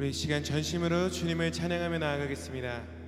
우리 이 시간 전심으로 주님을 찬양하며 나아가겠습니다.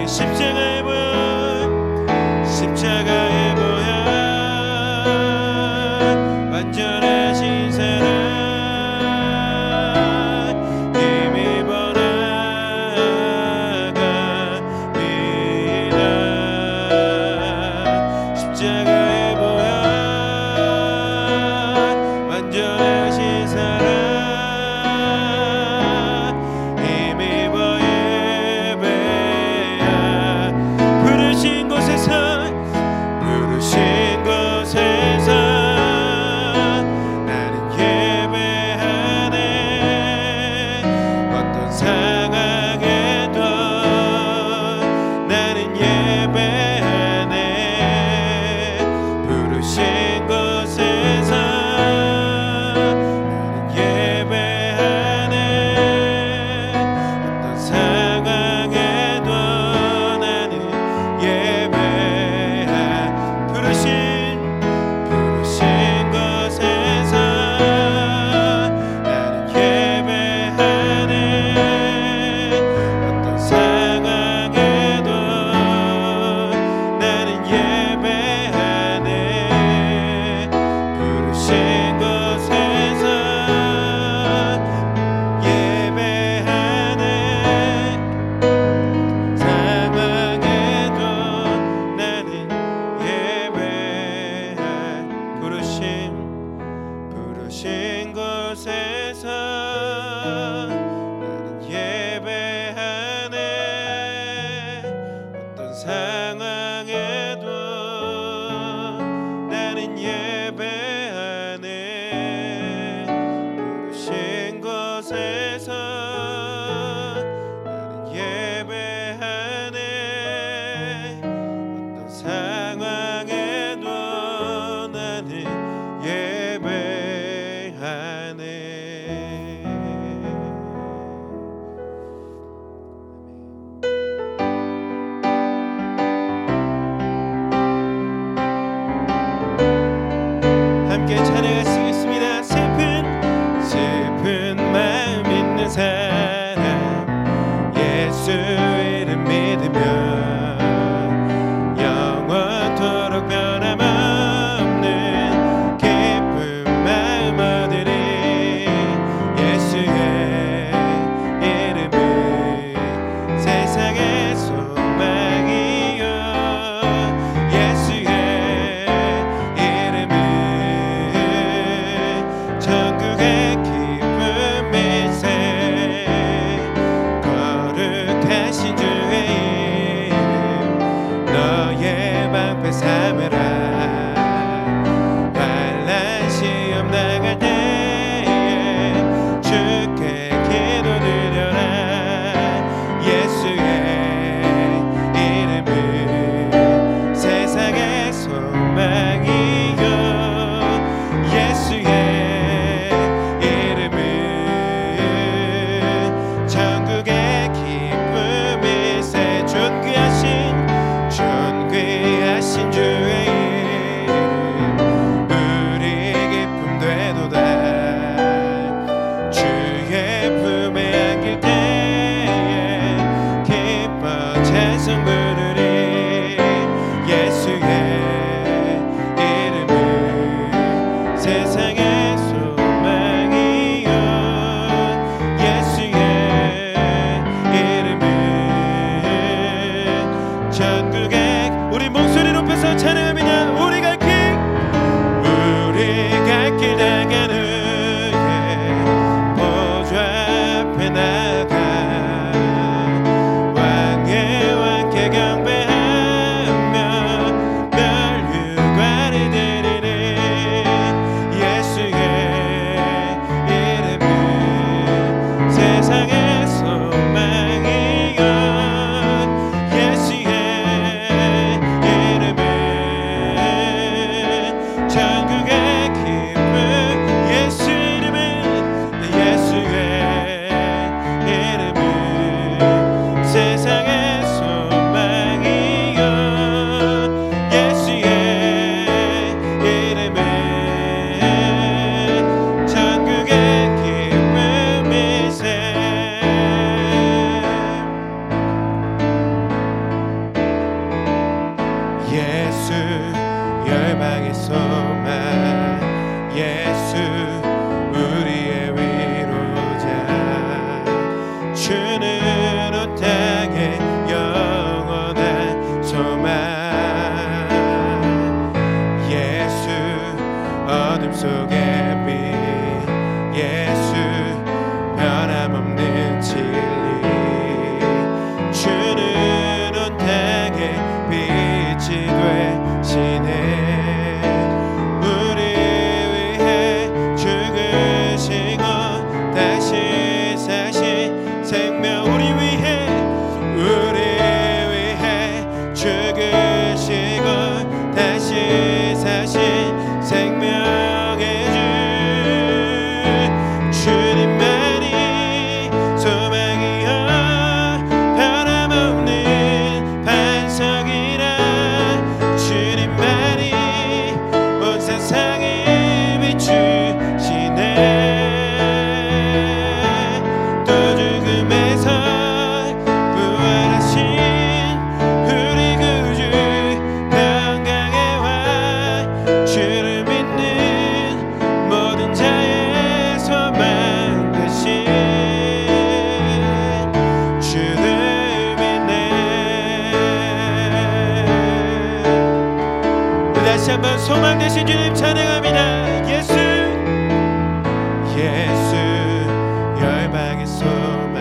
십자가의 보혈 십자가의 보혈 완전하신 사랑 힘입어 나아갑니다. 십자가의 보혈 완전하신 사랑 힘입어 예배하 부르신 곳에서 나는 예배하네. 어떤 상황에도 나는 예배하네. 부르신 곳에서 나는 예배하네. 어떤 상황에도 나는 예배하 부르신 곳에서 나는 예배하네. 어떤 상황에도 나는 예배하네. 부르신 곳에서 예배하네. 상황에도 나는 예배하 부르신 곳에서 나는 예배하네. 어떤 상황에도 나는 예배하네. 부르신 곳에서 나는 예배하네. 어떤 상황에도 나는 예배하네. 함께 찬양하시겠습니다. 슬픈 마음 있는 사람 예수 이름 믿으면 영원토록 변함없는 기쁜 마음 얻으리. 예수의 이름은 세상의 소망이요. 예수의 이름은 천국의 기쁨일세. 거룩하신 주의 이름 너의 방패 삼으라. 환난 시험 당할 때에 주께 기도드려라. 예수의 이름은 세상의 소망이요. 예수의 이름은 천국의 기쁨일세. 존귀하신 주의 이름 우리 기쁨 되도다. 주의 품에 안길 때에 기뻐 찬송 부르리. 예수의 이름은 세상의 소망이요. 예수의 이름은 천국의 우리 목소리 높여서 찬양합니다. 우리 갈 길 다가는 보좌 앞에 나가 왕의 왕께 경배하며 멸류관을 드리리. 예수의 이름은 세상의 소망이요. 예수의 이름은 예수 열방의 소망 예수 우리의 위로자 주는 온 땅에 영원한 소망 예수 어둠 속의 빛 예수 변함없는 진리 주는 온 땅에 빛이 되시네 우리 위해 죽으시고 다시 사신 생명 우리 위해 죽으시고 다시 사신 생명의 주 주님만이 소망이여 변함없는 반석이라 주님만이 온 세상을 비추시네 또 죽음에서 부활하신 우리 구주 평강의 왕 주를 믿는 모든 자의 소망 되신 주를 믿네 다시 한번 소망 되신 주님 찬양합니다 예수 예수 열방의 소망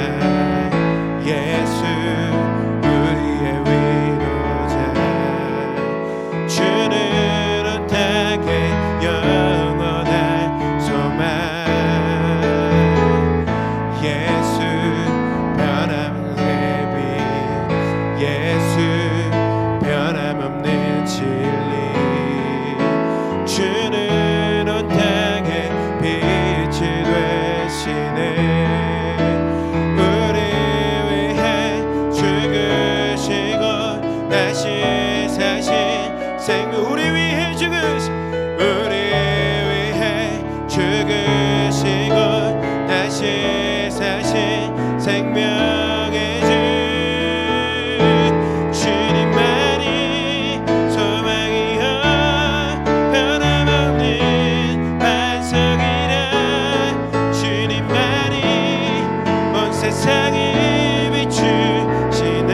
예수 우리의 위로자 주는 온 땅에 영원한 소망 예수 변함없는 빛 예수 변함없는 진리 주는 온 땅에 빛이 되시네 우리 위해 죽으시고 다시 사신 생명 우리 위해 죽으시고 다시 사신 생명의 주 주님만이 소망이여 변함없는 반석이라 주님만이 온 세상을 비추시네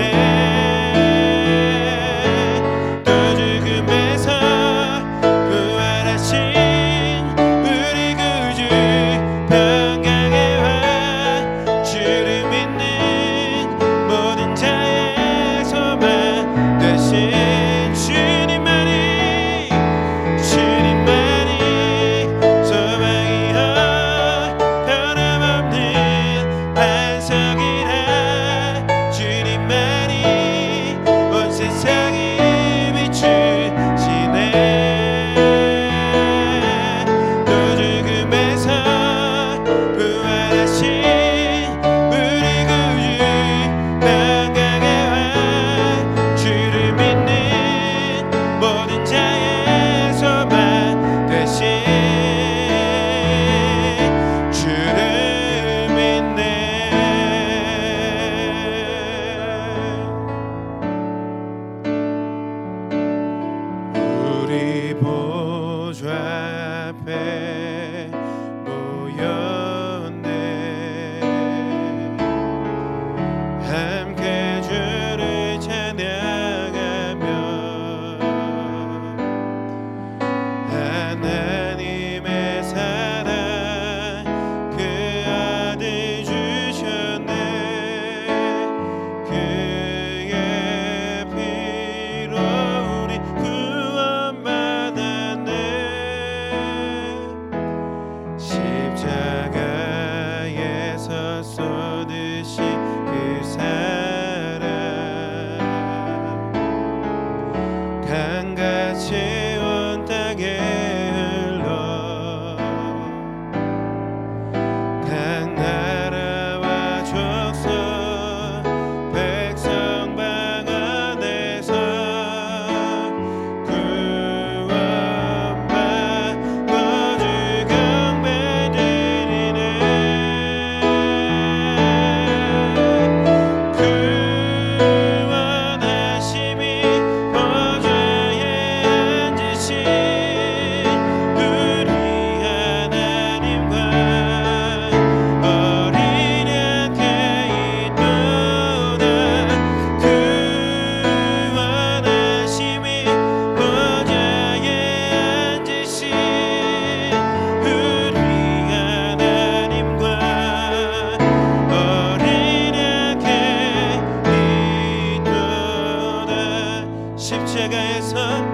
십자가에서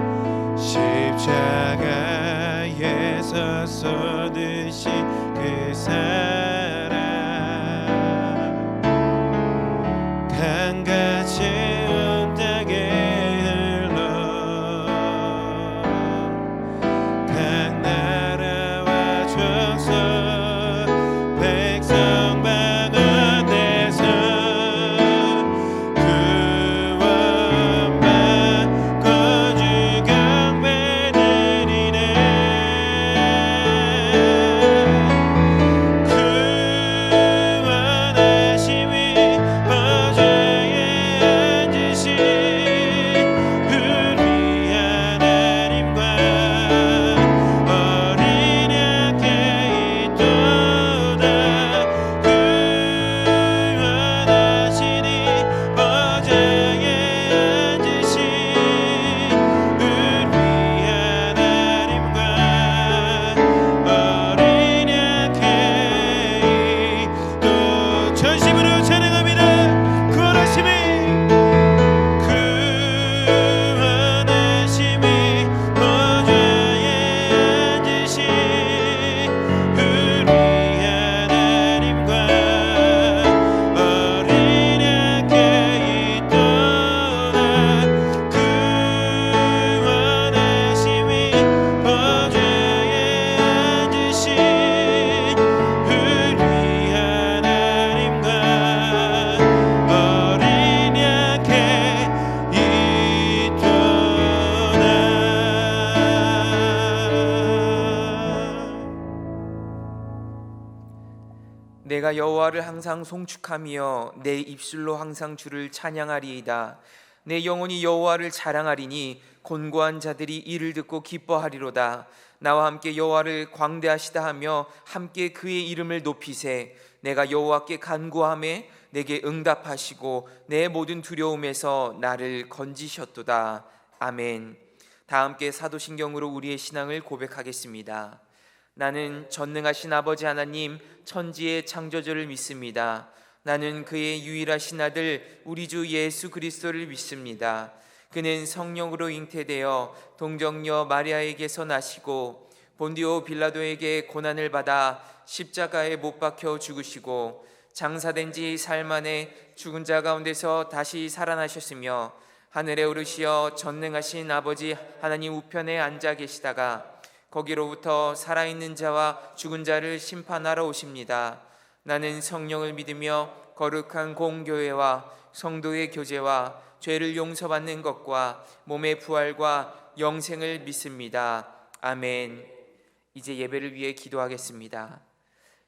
쏟으신 그 사랑 강같이 온 땅에 흘러 각 나라와 족속 백성 방언에서 구원받고 주 경배 드리네. 구원하심이 보좌에 앉으신 우리 하나님과 어린 양께 있도다. 구원하시니 보좌에 앉으신 우리 하나님과 어린 양께 또 전심으로 찬양합니다. 구원하심이 보좌에 앉으신 우리 하나님과 어린 양께 있도다. 구원하심이 보좌에 앉으신 우리 하나님과 어린 양께 있도다. 내가 여호와를 항상 송축하며 내 입술로 항상 주를 찬양하리이다. 내 영혼이 여호와를 자랑하리니 곤고한 자들이 이를 듣고 기뻐하리로다. 나와 함께 여호와를 광대하시다 하며 함께 그의 이름을 높이세. 내가 여호와께 간구하매 내게 응답하시고 내 모든 두려움에서 나를 건지셨도다. 아멘. 다 함께 사도신경으로 우리의 신앙을 고백하겠습니다. 나는 전능하신 아버지 하나님 천지의 창조주를 믿습니다. 나는 그의 유일하신 아들 우리 주 예수 그리스도를 믿습니다. 그는 성령으로 잉태되어 동정녀 마리아에게서 나시고 본디오 빌라도에게 고난을 받아 십자가에 못 박혀 죽으시고 장사된 지 사흘 만에 죽은 자 가운데서 다시 살아나셨으며 하늘에 오르시어 전능하신 아버지 하나님 우편에 앉아 계시다가 거기로부터 살아있는 자와 죽은 자를 심판하러 오십니다. 나는 성령을 믿으며 거룩한 공교회와 성도의 교제와 죄를 용서받는 것과 몸의 부활과 영생을 믿습니다. 아멘. 이제 예배를 위해 기도하겠습니다.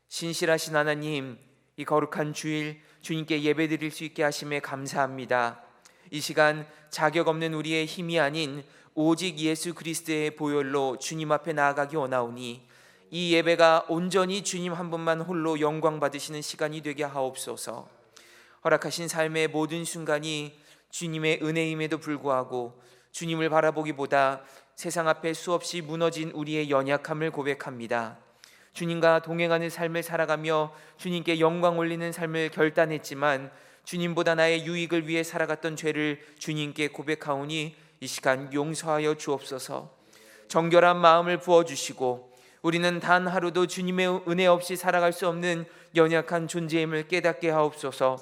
신실하신 하나님, 이 거룩한 주일 주님께 예배드릴 수 있게 하심에 감사합니다. 이 시간 자격 없는 우리의 힘이 아닌 오직 예수 그리스도의 보혈로 주님 앞에 나아가기 원하오니 이 예배가 온전히 주님 한 분만 홀로 영광 받으시는 시간이 되게 하옵소서. 허락하신 삶의 모든 순간이 주님의 은혜임에도 불구하고 주님을 바라보기보다 세상 앞에 수없이 무너진 우리의 연약함을 고백합니다. 주님과 동행하는 삶을 살아가며 주님께 영광 올리는 삶을 결단했지만 주님보다 나의 유익을 위해 살아갔던 죄를 주님께 고백하오니 이 시간 용서하여 주옵소서. 정결한 마음을 부어주시고 우리는 단 하루도 주님의 은혜 없이 살아갈 수 없는 연약한 존재임을 깨닫게 하옵소서.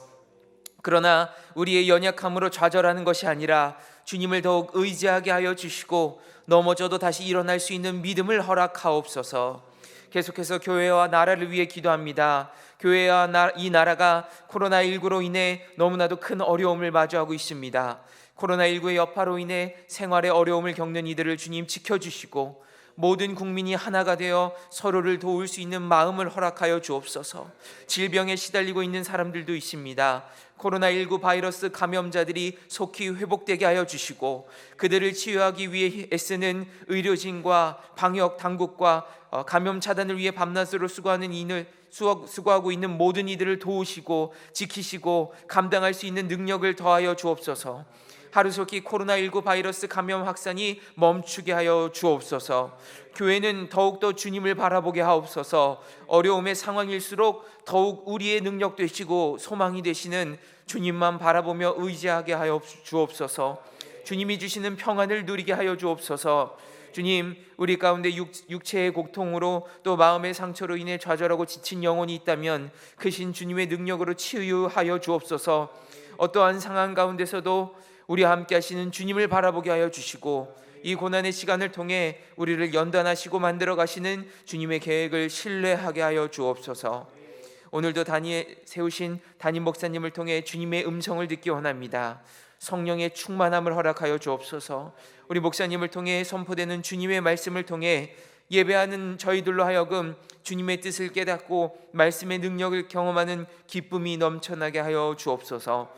그러나 우리의 연약함으로 좌절하는 것이 아니라 주님을 더욱 의지하게 하여 주시고 넘어져도 다시 일어날 수 있는 믿음을 허락하옵소서. 계속해서 교회와 나라를 위해 기도합니다. 교회와 이 나라가 코로나19로 인해 너무나도 큰 어려움을 마주하고 있습니다. 코로나19의 여파로 인해 생활의 어려움을 겪는 이들을 주님 지켜주시고 모든 국민이 하나가 되어 서로를 도울 수 있는 마음을 허락하여 주옵소서. 질병에 시달리고 있는 사람들도 있습니다. 코로나19 바이러스 감염자들이 속히 회복되게 하여 주시고 그들을 치유하기 위해 애쓰는 의료진과 방역 당국과 감염 차단을 위해 밤낮으로 수고하고 있는 모든 이들을 도우시고 지키시고 감당할 수 있는 능력을 더하여 주옵소서. 하루속히 코로나19 바이러스 감염 확산이 멈추게 하여 주옵소서. 교회는 더욱더 주님을 바라보게 하옵소서. 어려움의 상황일수록 더욱 우리의 능력 되시고 소망이 되시는 주님만 바라보며 의지하게 하여 주옵소서. 주님이 주시는 평안을 누리게 하여 주옵소서. 주님, 우리 가운데 육체의 고통으로 또 마음의 상처로 인해 좌절하고 지친 영혼이 있다면 크신 주님의 능력으로 치유하여 주옵소서. 어떠한 상황 가운데서도 우리와 함께 하시는 주님을 바라보게 하여 주시고 이 고난의 시간을 통해 우리를 연단하시고 만들어 가시는 주님의 계획을 신뢰하게 하여 주옵소서. 오늘도 세우신 담임 목사님을 통해 주님의 음성을 듣기 원합니다. 성령의 충만함을 허락하여 주옵소서. 우리 목사님을 통해 선포되는 주님의 말씀을 통해 예배하는 저희들로 하여금 주님의 뜻을 깨닫고 말씀의 능력을 경험하는 기쁨이 넘쳐나게 하여 주옵소서.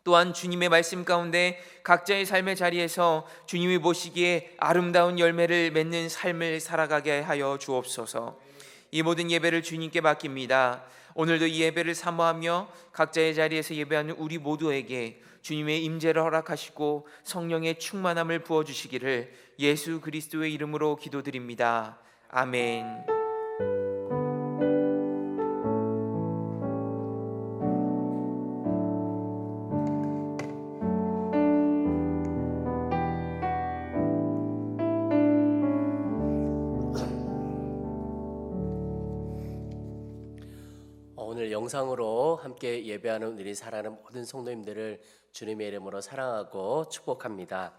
또한 주님의 말씀 가운데 각자의 삶의 자리에서 주님이 보시기에 아름다운 열매를 맺는 삶을 살아가게 하여 주옵소서. 이 모든 예배를 주님께 맡깁니다. 오늘도 이 예배를 사모하며 각자의 자리에서 예배하는 우리 모두에게 주님의 임재를 허락하시고 성령의 충만함을 부어주시기를 예수 그리스도의 이름으로 기도드립니다. 아멘. 오늘 영상으로 함께 예배하는 우리 사랑하는 모든 성도님들을 주님의 이름으로 사랑하고 축복합니다.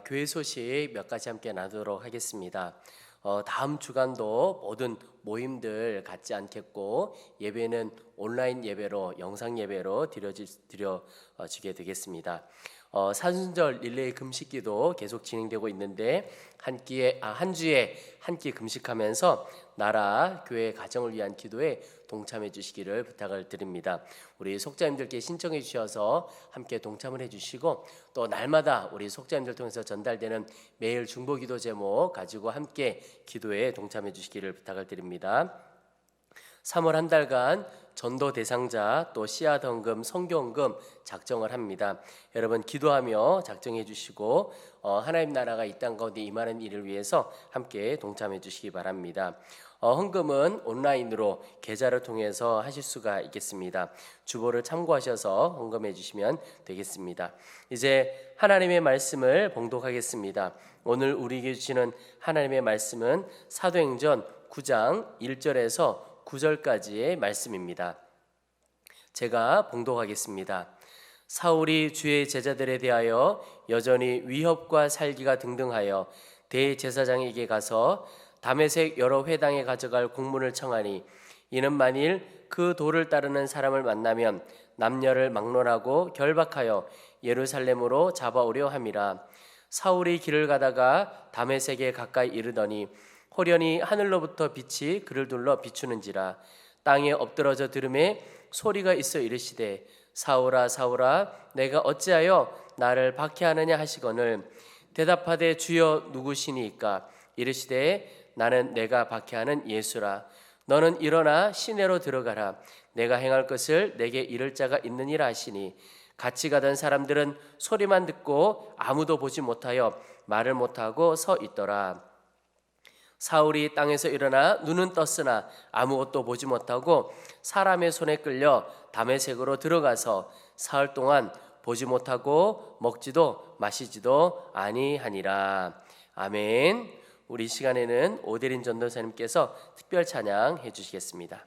교회 소식 몇 가지 함께 나누도록 하겠습니다. 다음 주간도 모든 모임들 갖지 않겠고 예배는 온라인 예배로 영상 예배로 드려지게 되겠습니다. 사순절 릴레이 금식기도 계속 진행되고 있는데 한 주에 한 끼 금식하면서 나라, 교회, 가정을 위한 기도에 동참해 주시기를 부탁을 드립니다. 우리 속자님들께 신청해 주셔서 함께 동참을 해 주시고 또 날마다 우리 속자님들 통해서 전달되는 매일 중보기도 제목 가지고 함께 기도에 동참해 주시기를 부탁을 드립니다. 3월 한 달간 전도 대상자 또 씨앗 헌금, 성교 헌금 작정을 합니다. 여러분 기도하며 작정해 주시고 하나님 나라가 이 땅 가운데 임하는 일을 위해서 함께 동참해 주시기 바랍니다. 헌금은 온라인으로 계좌를 통해서 하실 수가 있겠습니다. 주보를 참고하셔서 헌금해 주시면 되겠습니다. 이제 하나님의 말씀을 봉독하겠습니다. 오늘 우리에게 주시는 하나님의 말씀은 사도행전 9장 1절에서 9절까지의 말씀입니다. 제가 봉독하겠습니다. 사울이 주의 제자들에 대하여 여전히 위협과 살기가 등등하여 대제사장에게 가서 다메섹 여러 회당에 가져갈 공문을 청하니 이는 만일 그 도를 따르는 사람을 만나면 남녀를 막론하고 결박하여 예루살렘으로 잡아오려 함이라. 사울이 길을 가다가 다메섹에 가까이 이르더니 호련히 하늘로부터 빛이 그를 둘러 비추는지라. 땅에 엎드러져 들음에 소리가 있어 이르시되 사울아 사울아 내가 어찌하여 나를 박해하느냐 하시거늘 대답하되 주여 누구시니까 이르시되 나는 내가 박해하는 예수라. 너는 일어나 시내로 들어가라. 내가 행할 것을 내게 이를 자가 있느니라 하시니 같이 가던 사람들은 소리만 듣고 아무도 보지 못하여 말을 못하고 서 있더라. 사울이 땅에서 일어나 눈은 떴으나 아무것도 보지 못하고 사람의 손에 끌려 다메섹으로 들어가서 사흘 동안 보지 못하고 먹지도 마시지도 아니하니라. 아멘. 우리 시간에는 오대린 전도사님께서 특별 찬양 해주시겠습니다.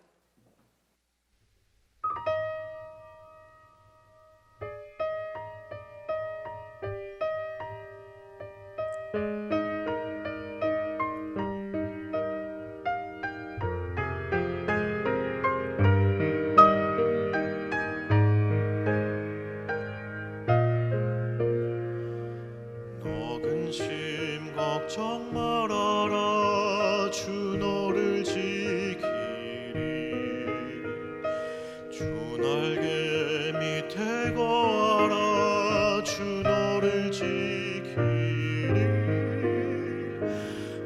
걱정 말아라 주 너를 지키리 주 날개 밑에 거하라 주 너를 지키리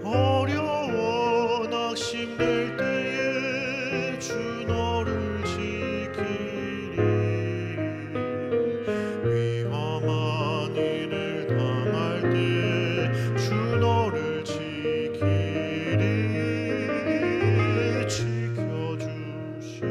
어려워 낙심될 때에 주 너를 지키리 위험한 일을 당할 때 주 너를 지키리 지켜주시리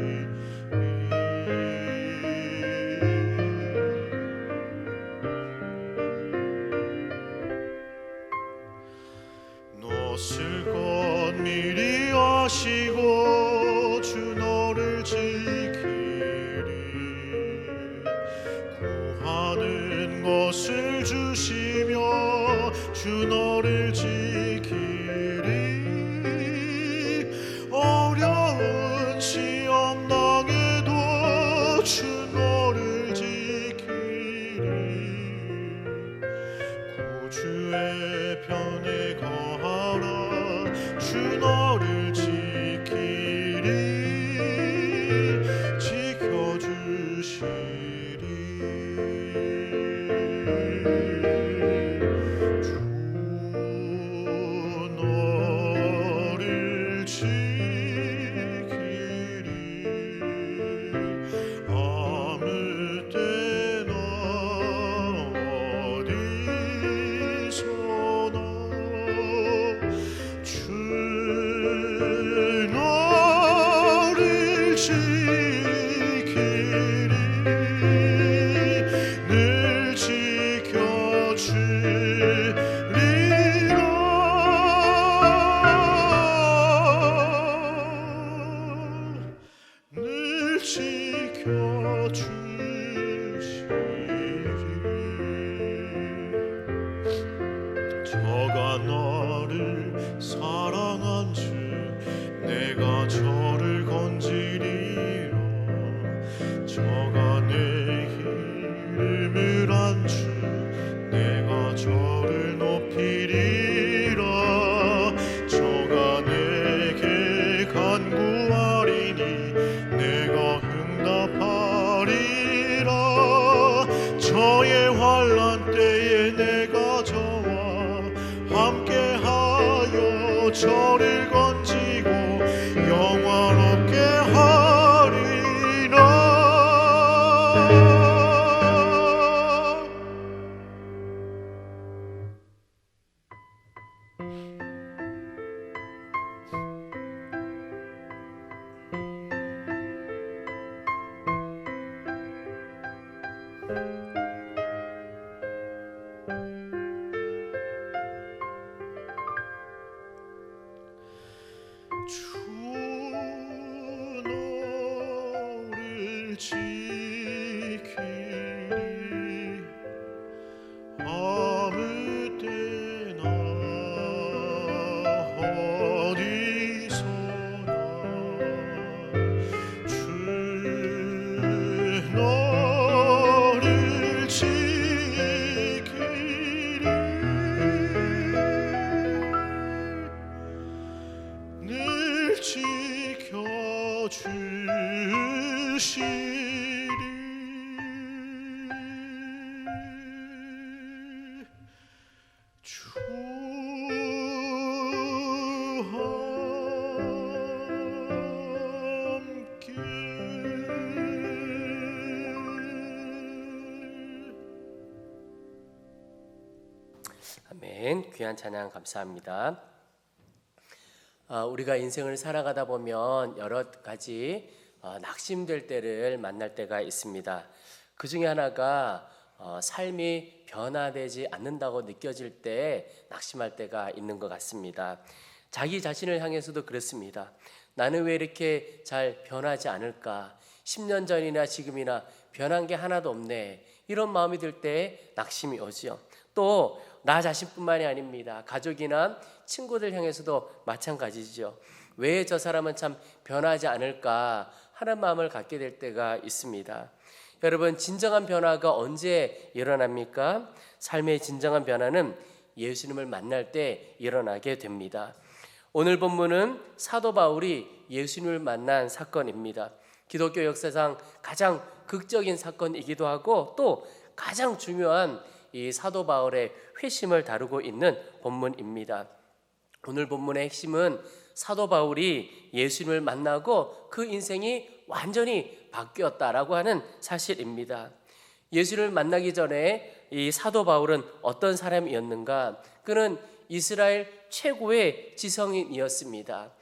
것을 것 미리 아시고 주 너를 지키리 구하는 것을 주시며 주 너를 지키리 어려운 시험 당해도 주 너를 지키리 구주의 편에 거하라 주 너를 지키리 지켜주시리 주 너를 지키리 아무 때나 어디서나 주 너를 지키리 늘 지켜주리라 늘 지켜주시리 저가 너를 사랑한 주 내가 저를 건지리라 저가 내 이름을 안 주 내가 저를 높이리라 저가 내게 간구하리니 내가 응답하리라 저의 환난 때에 내가 저와 함께하여 저를 건지고 영원롭게 하리라 주 너를 지키리 아무 때나 어디서나 주 너를 지키리 늘 지켜주시리 주 함께 아멘. 귀한 찬양 감사합니다. 우리가 인생을 살아가다 보면 여러 가지 낙심될 때를 만날 때가 있습니다. 그 중에 하나가 삶이 변화되지 않는다고 느껴질 때 낙심할 때가 있는 것 같습니다. 자기 자신을 향해서도 그렇습니다. 나는 왜 이렇게 잘 변하지 않을까? 10년 전이나 지금이나 변한 게 하나도 없네. 이런 마음이 들 때 낙심이 오죠. 또 나 자신뿐만이 아닙니다. 가족이나 친구들 향해서도 마찬가지죠. 왜 저 사람은 참 변하지 않을까 하는 마음을 갖게 될 때가 있습니다. 여러분, 진정한 변화가 언제 일어납니까? 삶의 진정한 변화는 예수님을 만날 때 일어나게 됩니다. 오늘 본문은 사도 바울이 예수님을 만난 사건입니다. 기독교 역사상 가장 극적인 사건이기도 하고 또 가장 중요한 이 사도 바울의 회심을 다루고 있는 본문입니다. 오늘 본문의 핵심은 사도 바울이 예수님을 만나고 그 인생이 완전히 바뀌었다라고 하는 사실입니다. 예수님을 만나기 전에 이 사도 바울은 어떤 사람이었는가? 그는 이스라엘 최고의 지성인이었습니다.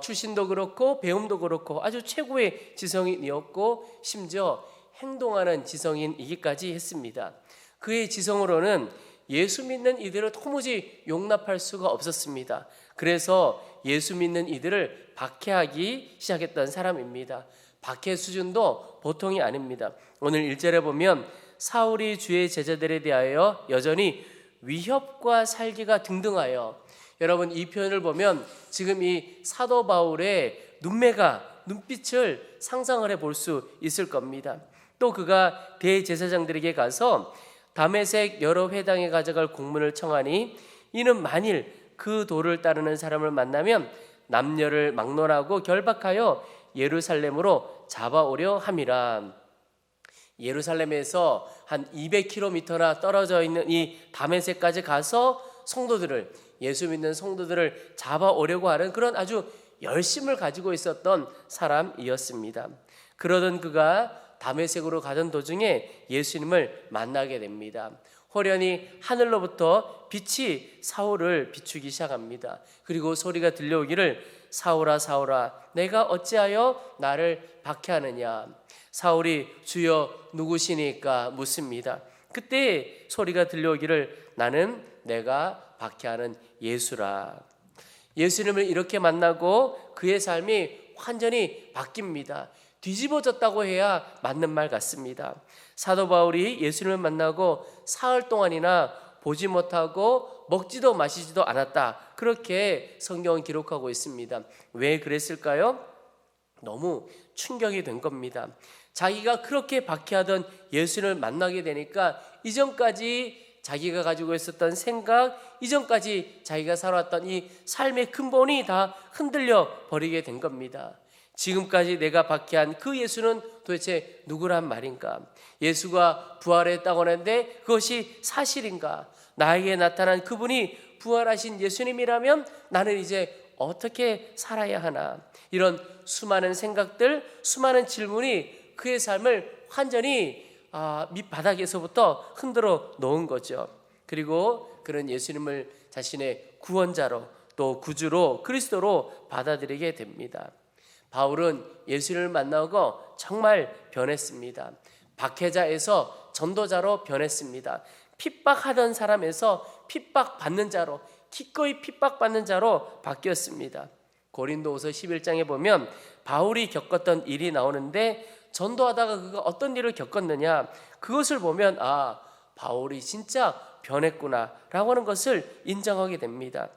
출신도 그렇고 배움도 그렇고 아주 최고의 지성인이었고 심지어 행동하는 지성인이기까지 했습니다. 그의 지성으로는 예수 믿는 이들을 도무지 용납할 수가 없었습니다. 그래서 예수 믿는 이들을 박해하기 시작했던 사람입니다. 박해 수준도 보통이 아닙니다. 오늘 1절에 보면 사울이 주의 제자들에 대하여 여전히 위협과 살기가 등등하여, 여러분 이 표현을 보면 지금 이 사도 바울의 눈빛을 상상을 해볼 수 있을 겁니다. 또 그가 대제사장들에게 가서 다메섹 여러 회당에 가져갈 공문을 청하니 이는 만일 그 도를 따르는 사람을 만나면 남녀를 막론하고 결박하여 예루살렘으로 잡아오려 함이라. 예루살렘에서 한 200km나 떨어져 있는 이 다메섹까지 가서 성도들을, 예수 믿는 성도들을 잡아오려고 하는 그런 아주 열심을 가지고 있었던 사람이었습니다. 그러던 그가 다메섹으로 가던 도중에 예수님을 만나게 됩니다. 호련히 하늘로부터 빛이 사울을 비추기 시작합니다. 그리고 소리가 들려오기를 사울아 사울아 내가 어찌하여 나를 박해하느냐. 사울이 주여 누구시니까 묻습니다. 그때 소리가 들려오기를 나는 내가 박해하는 예수라. 예수님을 이렇게 만나고 그의 삶이 완전히 바뀝니다. 뒤집어졌다고 해야 맞는 말 같습니다. 사도 바울이 예수님을 만나고 사흘 동안이나 보지 못하고 먹지도 마시지도 않았다, 그렇게 성경은 기록하고 있습니다. 왜 그랬을까요? 너무 충격이 된 겁니다. 자기가 그렇게 박해하던 예수님을 만나게 되니까 이전까지 자기가 가지고 있었던 생각, 이전까지 자기가 살아왔던 이 삶의 근본이 다 흔들려 버리게 된 겁니다. 지금까지 내가 박해한 그 예수는 도대체 누구란 말인가? 예수가 부활했다고 하는데 그것이 사실인가? 나에게 나타난 그분이 부활하신 예수님이라면 나는 이제 어떻게 살아야 하나? 이런 수많은 생각들, 수많은 질문이 그의 삶을 완전히 밑바닥에서부터 흔들어 놓은 거죠. 그리고 그런 예수님을 자신의 구원자로 또 구주로 그리스도로 받아들이게 됩니다. 바울은 예수님을 만나고 정말 변했습니다. 박해자에서 전도자로 변했습니다. 핍박하던 사람에서 핍박받는 자로, 기꺼이 핍박받는 자로 바뀌었습니다. 고린도후서 11장에 보면 바울이 겪었던 일이 나오는데 전도하다가 그가 어떤 일을 겪었느냐, 그것을 보면 바울이 진짜 변했구나 라고 하는 것을 인정하게 됩니다.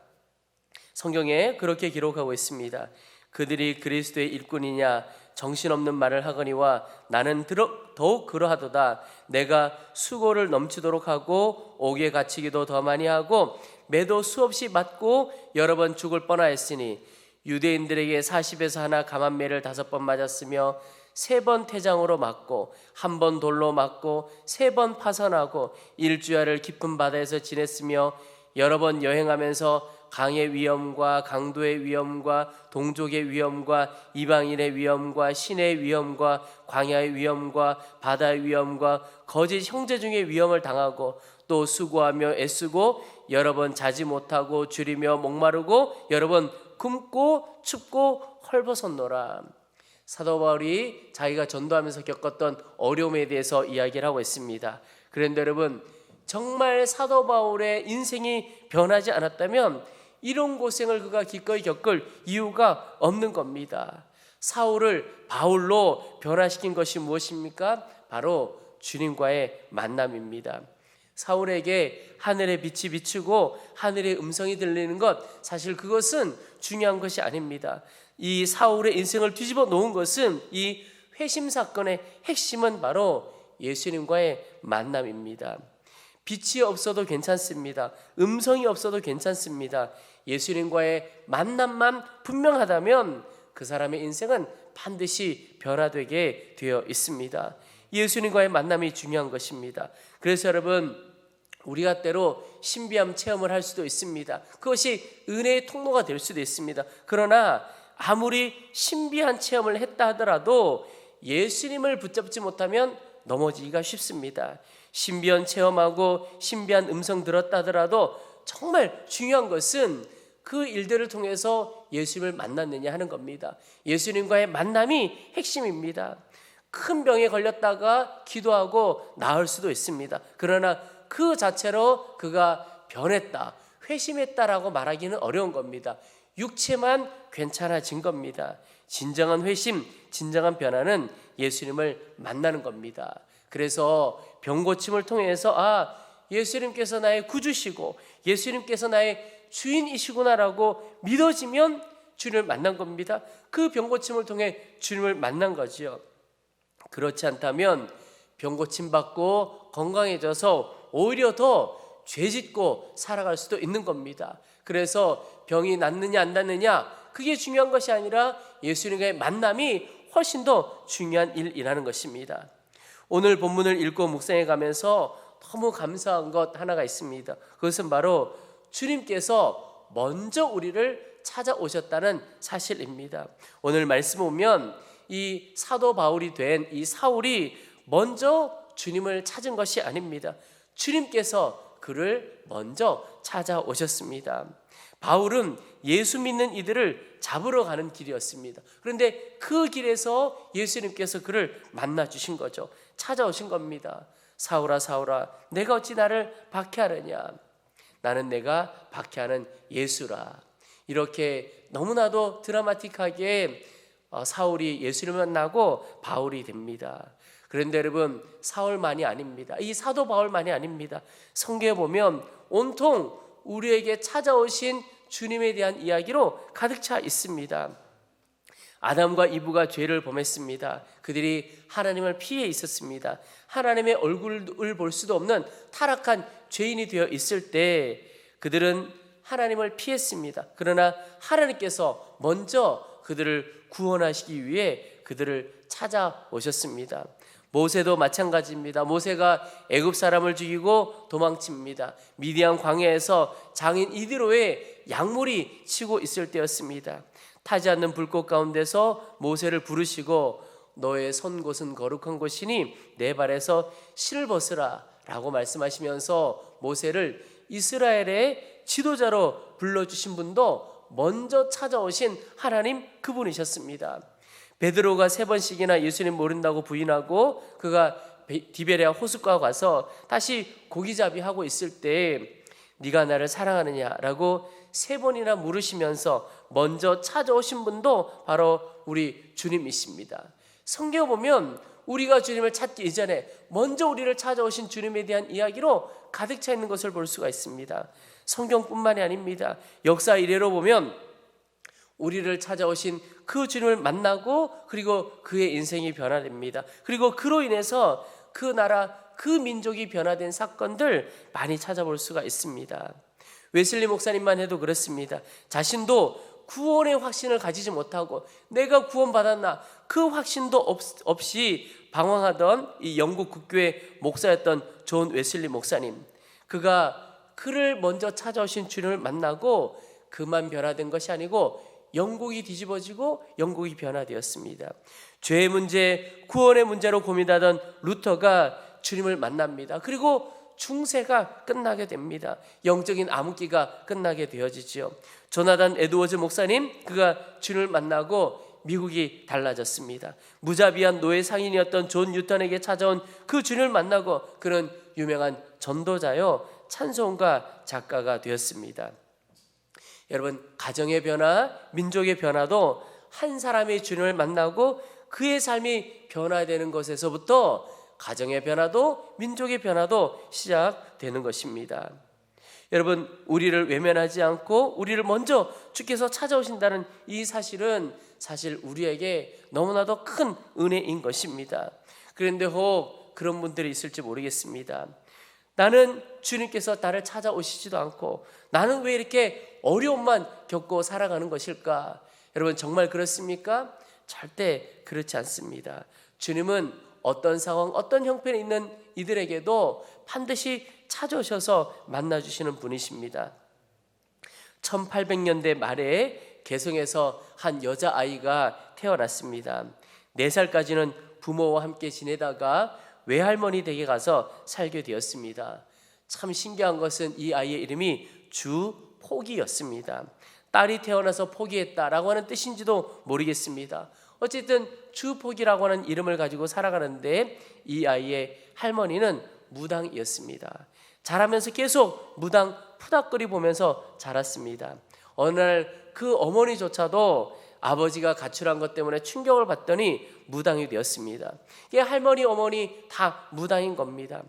성경에 그렇게 기록하고 있습니다. 그들이 그리스도의 일꾼이냐 정신없는 말을 하거니와 나는 더욱 그러하도다. 내가 수고를 넘치도록 하고 옥에 갇히기도 더 많이 하고 매도 수없이 맞고 여러 번 죽을 뻔하였으니 유대인들에게 40에서 하나 감한매를 5번 맞았으며 3번 태장으로 맞고 1번 돌로 맞고 3번 파선하고 일주야를 깊은 바다에서 지냈으며 여러 번 여행하면서 강의 위험과 강도의 위험과 동족의 위험과 이방인의 위험과 신의 위험과 광야의 위험과 바다의 위험과 거짓 형제 중의 위험을 당하고 또 수고하며 애쓰고 여러 번 자지 못하고 줄이며 목마르고 여러 번 굶고 춥고 헐벗었노라. 사도 바울이 자기가 전도하면서 겪었던 어려움에 대해서 이야기를 하고 있습니다. 그런데 여러분, 정말 사도 바울의 인생이 변하지 않았다면 이런 고생을 그가 기꺼이 겪을 이유가 없는 겁니다. 사울을 바울로 변화시킨 것이 무엇입니까? 바로 주님과의 만남입니다. 사울에게 하늘의 빛이 비추고 하늘의 음성이 들리는 것, 사실 그것은 중요한 것이 아닙니다. 이 사울의 인생을 뒤집어 놓은 것은, 이 회심 사건의 핵심은 바로 예수님과의 만남입니다. 빛이 없어도 괜찮습니다. 음성이 없어도 괜찮습니다. 예수님과의 만남만 분명하다면 그 사람의 인생은 반드시 변화되게 되어 있습니다. 예수님과의 만남이 중요한 것입니다. 그래서 여러분, 우리가 때로 신비함 체험을 할 수도 있습니다. 그것이 은혜의 통로가 될 수도 있습니다. 그러나 아무리 신비한 체험을 했다 하더라도 예수님을 붙잡지 못하면 넘어지기가 쉽습니다. 신비한 체험하고 신비한 음성 들었다 하더라도 정말 중요한 것은 그 일들을 통해서 예수님을 만났느냐 하는 겁니다. 예수님과의 만남이 핵심입니다. 큰 병에 걸렸다가 기도하고 나을 수도 있습니다. 그러나 그 자체로 그가 변했다, 회심했다라고 말하기는 어려운 겁니다. 육체만 괜찮아진 겁니다. 진정한 회심, 진정한 변화는 예수님을 만나는 겁니다. 그래서 병고침을 통해서 예수님께서 나의 구주시고 예수님께서 나의 주인이시구나라고 믿어지면 주님을 만난 겁니다. 그 병고침을 통해 주님을 만난 거지요. 그렇지 않다면 병고침 받고 건강해져서 오히려 더 죄짓고 살아갈 수도 있는 겁니다. 그래서 병이 낫느냐 안 낫느냐 그게 중요한 것이 아니라 예수님과의 만남이 훨씬 더 중요한 일이라는 것입니다. 오늘 본문을 읽고 묵상해 가면서 너무 감사한 것 하나가 있습니다. 그것은 바로 주님께서 먼저 우리를 찾아오셨다는 사실입니다. 오늘 말씀 보면 이 사도 바울이 된 이 사울이 먼저 주님을 찾은 것이 아닙니다. 주님께서 그를 먼저 찾아오셨습니다. 바울은 예수 믿는 이들을 잡으러 가는 길이었습니다. 그런데 그 길에서 예수님께서 그를 만나 주신 거죠. 찾아오신 겁니다. 사울아 사울아 내가 어찌 나를 박해하느냐, 나는 내가 박해하는 예수라. 이렇게 너무나도 드라마틱하게 사울이 예수를 만나고 바울이 됩니다. 그런데 여러분, 사울만이 아닙니다. 이 사도 바울만이 아닙니다. 성경에 보면 온통 우리에게 찾아오신 주님에 대한 이야기로 가득 차 있습니다. 아담과 이브가 죄를 범했습니다. 그들이 하나님을 피해 있었습니다. 하나님의 얼굴을 볼 수도 없는 타락한 죄인이 되어 있을 때 그들은 하나님을 피했습니다. 그러나 하나님께서 먼저 그들을 구원하시기 위해 그들을 찾아오셨습니다. 모세도 마찬가지입니다. 모세가 애굽 사람을 죽이고 도망칩니다. 미디안 광야에서 장인 이드로의 약물이 치고 있을 때였습니다. 타지 않는 불꽃 가운데서 모세를 부르시고 너의 선 곳은 거룩한 곳이니 내 발에서 실을 벗으라 라고 말씀하시면서 모세를 이스라엘의 지도자로 불러주신 분도 먼저 찾아오신 하나님, 그분이셨습니다. 베드로가 3번씩이나 예수님 모른다고 부인하고 그가 디베랴 호숫가 가서 다시 고기잡이 하고 있을 때 네가 나를 사랑하느냐라고 3번이나 물으시면서 먼저 찾아오신 분도 바로 우리 주님이십니다. 성경 보면 우리가 주님을 찾기 이전에 먼저 우리를 찾아오신 주님에 대한 이야기로 가득 차 있는 것을 볼 수가 있습니다. 성경뿐만이 아닙니다. 역사 이래로 보면 우리를 찾아오신 그 주님을 만나고 그리고 그의 인생이 변화됩니다. 그리고 그로 인해서 그 나라, 그 민족이 변화된 사건들 많이 찾아볼 수가 있습니다. 웨슬리 목사님만 해도 그렇습니다. 자신도 구원의 확신을 가지지 못하고 내가 구원받았나 그 확신도 없이 방황하던 이 영국 국교의 목사였던 존 웨슬리 목사님, 그가 그를 먼저 찾아오신 주님을 만나고 그만 변화된 것이 아니고 영국이 뒤집어지고 영국이 변화되었습니다. 죄의 문제, 구원의 문제로 고민하던 루터가 주님을 만납니다. 그리고 중세가 끝나게 됩니다. 영적인 암흑기가 끝나게 되어지죠. 조나단 에드워즈 목사님, 그가 주님을 만나고 미국이 달라졌습니다. 무자비한 노예 상인이었던 존 뉴턴에게 찾아온 그 주님을 만나고 그는 유명한 전도자요 찬송가 작가가 되었습니다. 여러분, 가정의 변화, 민족의 변화도 한 사람이 주님을 만나고 그의 삶이 변화되는 것에서부터 가정의 변화도 민족의 변화도 시작되는 것입니다. 여러분, 우리를 외면하지 않고 우리를 먼저 주께서 찾아오신다는 이 사실은 사실 우리에게 너무나도 큰 은혜인 것입니다. 그런데 혹 그런 분들이 있을지 모르겠습니다. 나는 주님께서 나를 찾아오시지도 않고 나는 왜 이렇게 어려움만 겪고 살아가는 것일까? 여러분, 정말 그렇습니까? 절대 그렇지 않습니다. 주님은 어떤 상황, 어떤 형편에 있는 이들에게도 반드시 찾아오셔서 만나주시는 분이십니다. 1800년대 말에 개성에서 한 여자아이가 태어났습니다. 4살까지는 부모와 함께 지내다가 외할머니 댁에 가서 살게 되었습니다. 참 신기한 것은 이 아이의 이름이 주포기였습니다. 딸이 태어나서 포기했다라고 하는 뜻인지도 모르겠습니다. 어쨌든 주포기라고 하는 이름을 가지고 살아가는데 이 아이의 할머니는 무당이었습니다. 자라면서 계속 무당 푸닥거리 보면서 자랐습니다. 어느 날 그 어머니조차도 아버지가 가출한 것 때문에 충격을 받더니 무당이 되었습니다. 이게 할머니 어머니 다 무당인 겁니다.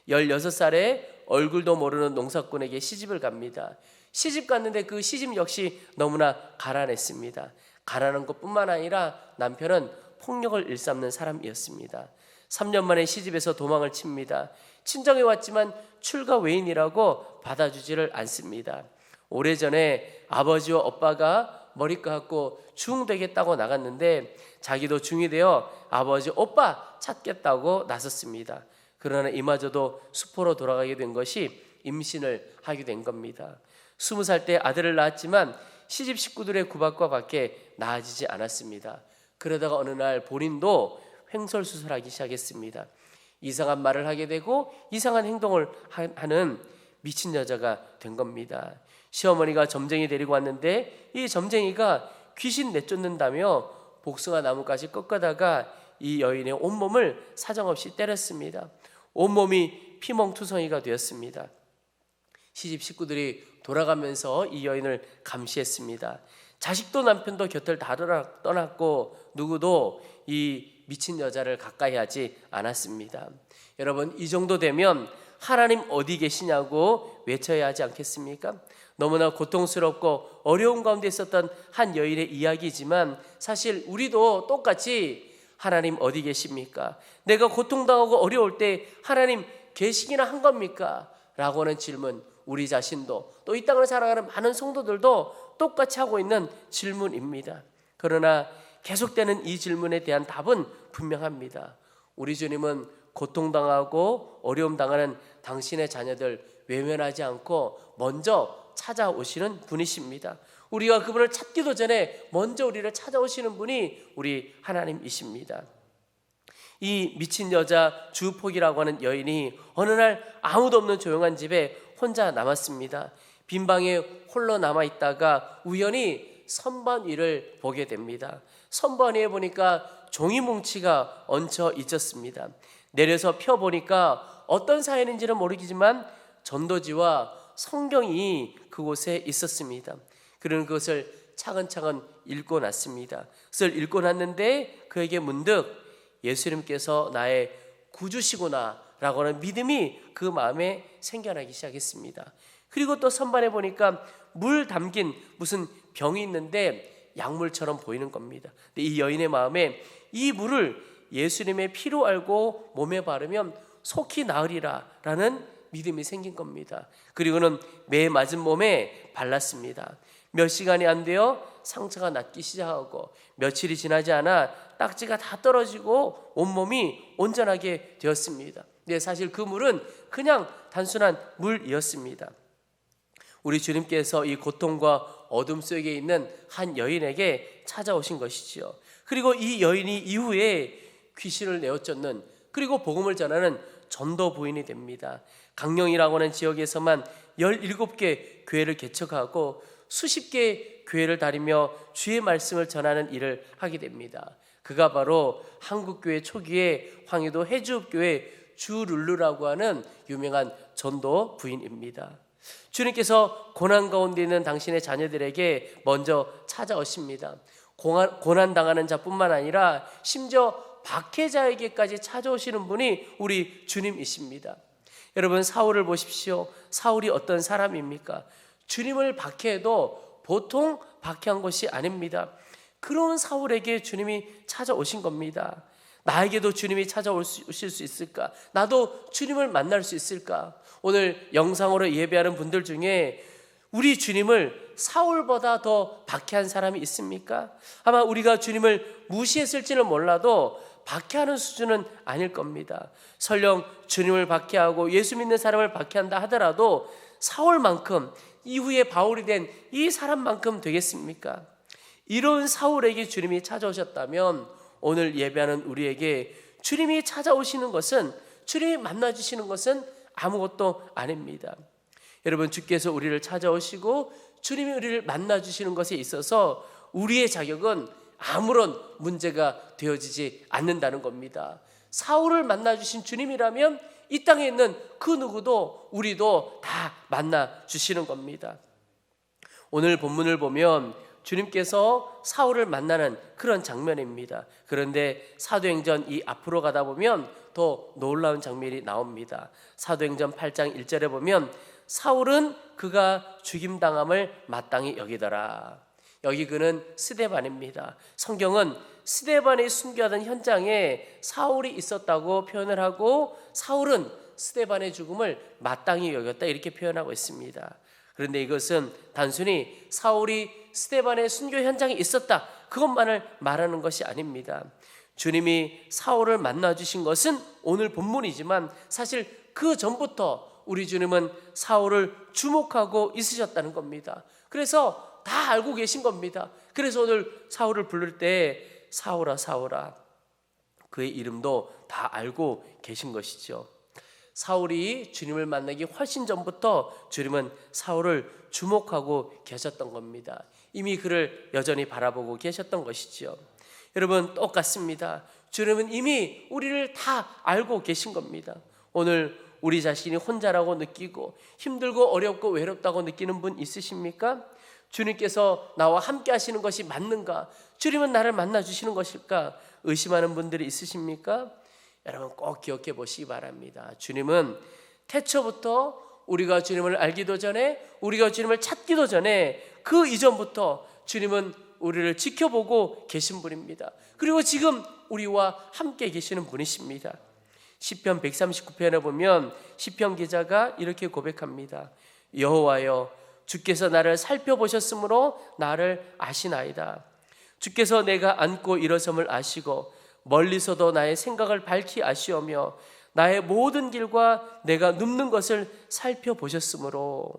16살에 얼굴도 모르는 농사꾼에게 시집을 갑니다. 시집 갔는데 그 시집 역시 너무나 가난했습니다. 가난한 것뿐만 아니라 남편은 폭력을 일삼는 사람이었습니다. 3년 만에 시집에서 도망을 칩니다. 친정에 왔지만 출가 외인이라고 받아주지를 않습니다. 오래전에 아버지와 오빠가 머리 감고 중 되겠다고 나갔는데 자기도 중이 되어 아버지 오빠 찾겠다고 나섰습니다. 그러나 이마저도 수포로 돌아가게 된 것이 임신을 하게 된 겁니다. 20살 때 아들을 낳았지만 시집 식구들의 구박과 밖에 나아지지 않았습니다. 그러다가 어느 날 본인도 횡설수설하기 시작했습니다. 이상한 말을 하게 되고 이상한 행동을 하는 미친 여자가 된 겁니다. 시어머니가 점쟁이 데리고 왔는데 이 점쟁이가 귀신 내쫓는다며 복숭아 나무까지 꺾어다가 이 여인의 온몸을 사정없이 때렸습니다. 온몸이 피멍투성이가 되었습니다. 시집 식구들이 돌아가면서 이 여인을 감시했습니다. 자식도 남편도 곁을 다 떠났고 누구도 이 미친 여자를 가까이 하지 않았습니다. 여러분, 이 정도 되면 하나님 어디 계시냐고 외쳐야 하지 않겠습니까? 너무나 고통스럽고 어려운 가운데 있었던 한 여인의 이야기지만 사실 우리도 똑같이 하나님 어디 계십니까? 내가 고통당하고 어려울 때 하나님 계시기나 한 겁니까? 라고 하는 질문, 우리 자신도 또 이 땅을 살아가는 많은 성도들도 똑같이 하고 있는 질문입니다. 그러나 계속되는 이 질문에 대한 답은 분명합니다. 우리 주님은 고통당하고 어려움 당하는 당신의 자녀들 외면하지 않고 먼저 찾아오시는 분이십니다. 우리가 그분을 찾기도 전에 먼저 우리를 찾아오시는 분이 우리 하나님이십니다. 이 미친 여자 주폭이라고 하는 여인이 어느 날 아무도 없는 조용한 집에 혼자 남았습니다. 빈 방에 홀로 남아있다가 우연히 선반 위를 보게 됩니다. 선반 위에 보니까 종이 뭉치가 얹혀 있었습니다. 내려서 펴보니까 어떤 사연인지는 모르겠지만 전도지와 성경이 그곳에 있었습니다. 그는 그것을 차근차근 읽고 났습니다. 그것을 읽고 났는데 그에게 문득 예수님께서 나의 구주시구나 라고 하는 믿음이 그 마음에 생겨나기 시작했습니다. 그리고 또 선반에 보니까 물 담긴 무슨 병이 있는데 약물처럼 보이는 겁니다. 근데 이 여인의 마음에 이 물을 예수님의 피로 알고 몸에 바르면 속히 나으리라 라는 믿음이 생긴 겁니다. 그리고는 매 맞은 몸에 발랐습니다. 몇 시간이 안 되어 상처가 낫기 시작하고 며칠이 지나지 않아 딱지가 다 떨어지고 온몸이 온전하게 되었습니다. 근데 사실 그 물은 그냥 단순한 물이었습니다. 우리 주님께서 이 고통과 어둠 속에 있는 한 여인에게 찾아오신 것이지요. 그리고 이 여인이 이후에 귀신을 내어쫓는 그리고 복음을 전하는 전도 부인이 됩니다. 강령이라고 하는 지역에서만 17개 교회를 개척하고 수십 개의 교회를 다니며 주의 말씀을 전하는 일을 하게 됩니다. 그가 바로 한국교회 초기에 황해도 해주업교회 주룰루라고 하는 유명한 전도 부인입니다. 주님께서 고난 가운데 있는 당신의 자녀들에게 먼저 찾아오십니다. 고난당하는 자뿐만 아니라 심지어 박해자에게까지 찾아오시는 분이 우리 주님이십니다. 여러분, 사울을 보십시오. 사울이 어떤 사람입니까? 주님을 박해해도 보통 박해한 것이 아닙니다. 그런 사울에게 주님이 찾아오신 겁니다. 나에게도 주님이 찾아오실 수 있을까? 나도 주님을 만날 수 있을까? 오늘 영상으로 예배하는 분들 중에 우리 주님을 사울보다 더 박해한 사람이 있습니까? 아마 우리가 주님을 무시했을지는 몰라도 박해하는 수준은 아닐 겁니다. 설령 주님을 박해하고 예수 믿는 사람을 박해한다 하더라도 사울만큼, 이후에 바울이 된 이 사람만큼 되겠습니까? 이런 사울에게 주님이 찾아오셨다면 오늘 예배하는 우리에게 주님이 찾아오시는 것은, 주님이 만나주시는 것은 아무것도 아닙니다. 여러분, 주께서 우리를 찾아오시고 주님이 우리를 만나주시는 것에 있어서 우리의 자격은 아무런 문제가 되어지지 않는다는 겁니다. 사울을 만나주신 주님이라면 이 땅에 있는 그 누구도 우리도 다 만나 주시는 겁니다. 오늘 본문을 보면 주님께서 사울을 만나는 그런 장면입니다. 그런데 사도행전 이 앞으로 가다 보면 더 놀라운 장면이 나옵니다. 사도행전 8장 1절에 보면 사울은 그가 죽임당함을 마땅히 여기더라. 여기 그는 스데반입니다. 성경은 스데반이 순교하던 현장에 사울이 있었다고 표현을 하고 사울은 스데반의 죽음을 마땅히 여겼다 이렇게 표현하고 있습니다. 그런데 이것은 단순히 사울이 스데반의 순교 현장에 있었다 그것만을 말하는 것이 아닙니다. 주님이 사울을 만나 주신 것은 오늘 본문이지만 사실 그 전부터 우리 주님은 사울을 주목하고 있으셨다는 겁니다. 그래서 다 알고 계신 겁니다. 그래서 오늘 사울을 부를 때 사울아 사울아 그의 이름도 다 알고 계신 것이죠. 사울이 주님을 만나기 훨씬 전부터 주님은 사울을 주목하고 계셨던 겁니다. 이미 그를 여전히 바라보고 계셨던 것이죠. 여러분 똑같습니다. 주님은 이미 우리를 다 알고 계신 겁니다. 오늘 우리 자신이 혼자라고 느끼고 힘들고 어렵고 외롭다고 느끼는 분 있으십니까? 주님께서 나와 함께 하시는 것이 맞는가? 주님은 나를 만나 주시는 것일까? 의심하는 분들이 있으십니까? 여러분 꼭 기억해 보시기 바랍니다. 주님은 태초부터 우리가 주님을 알기도 전에 우리가 주님을 찾기도 전에 그 이전부터 주님은 우리를 지켜보고 계신 분입니다. 그리고 지금 우리와 함께 계시는 분이십니다. 시편 139편에 보면 시편 기자가 이렇게 고백합니다. 여호와여 주께서 나를 살펴보셨으므로 나를 아시나이다. 주께서 내가 앉고 일어섬을 아시고 멀리서도 나의 생각을 밝히 아시오며 나의 모든 길과 내가 눕는 것을 살펴보셨으므로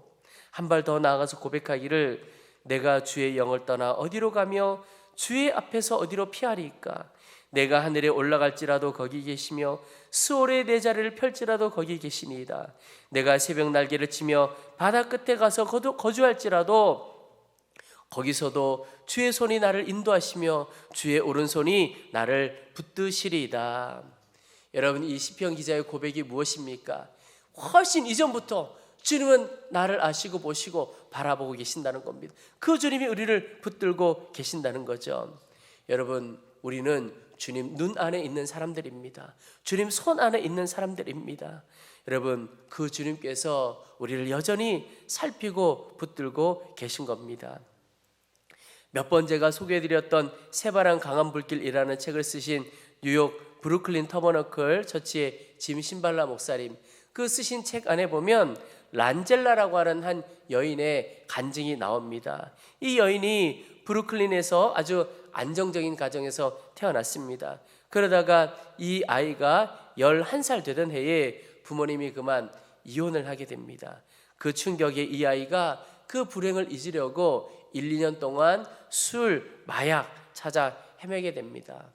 한 발 더 나아가서 고백하기를 내가 주의 영을 떠나 어디로 가며 주의 앞에서 어디로 피하리이까? 내가 하늘에 올라갈지라도 거기 계시며 스올에 내 자리를 펼지라도 거기 계시니이다. 내가 새벽 날개를 치며 바다 끝에 가서 거주할지라도 거기서도 주의 손이 나를 인도하시며 주의 오른손이 나를 붙드시리이다. 여러분 이 시편 기자의 고백이 무엇입니까? 훨씬 이전부터 주님은 나를 아시고 보시고 바라보고 계신다는 겁니다. 그 주님이 우리를 붙들고 계신다는 거죠. 여러분 우리는 주님 눈 안에 있는 사람들입니다. 주님 손 안에 있는 사람들입니다. 여러분 그 주님께서 우리를 여전히 살피고 붙들고 계신 겁니다. 몇 번 제가 소개해드렸던 새바람 강한 불길이라는 책을 쓰신 뉴욕 브루클린 터버너클 처치의 짐 신발라 목사님 그 쓰신 책 안에 보면 란젤라라고 하는 한 여인의 간증이 나옵니다. 이 여인이 브루클린에서 아주 안정적인 가정에서 태어났습니다. 그러다가 이 아이가 11살 되던 해에 부모님이 그만 이혼을 하게 됩니다. 그 충격에 이 아이가 그 불행을 잊으려고 1, 2년 동안 술, 마약 찾아 헤매게 됩니다.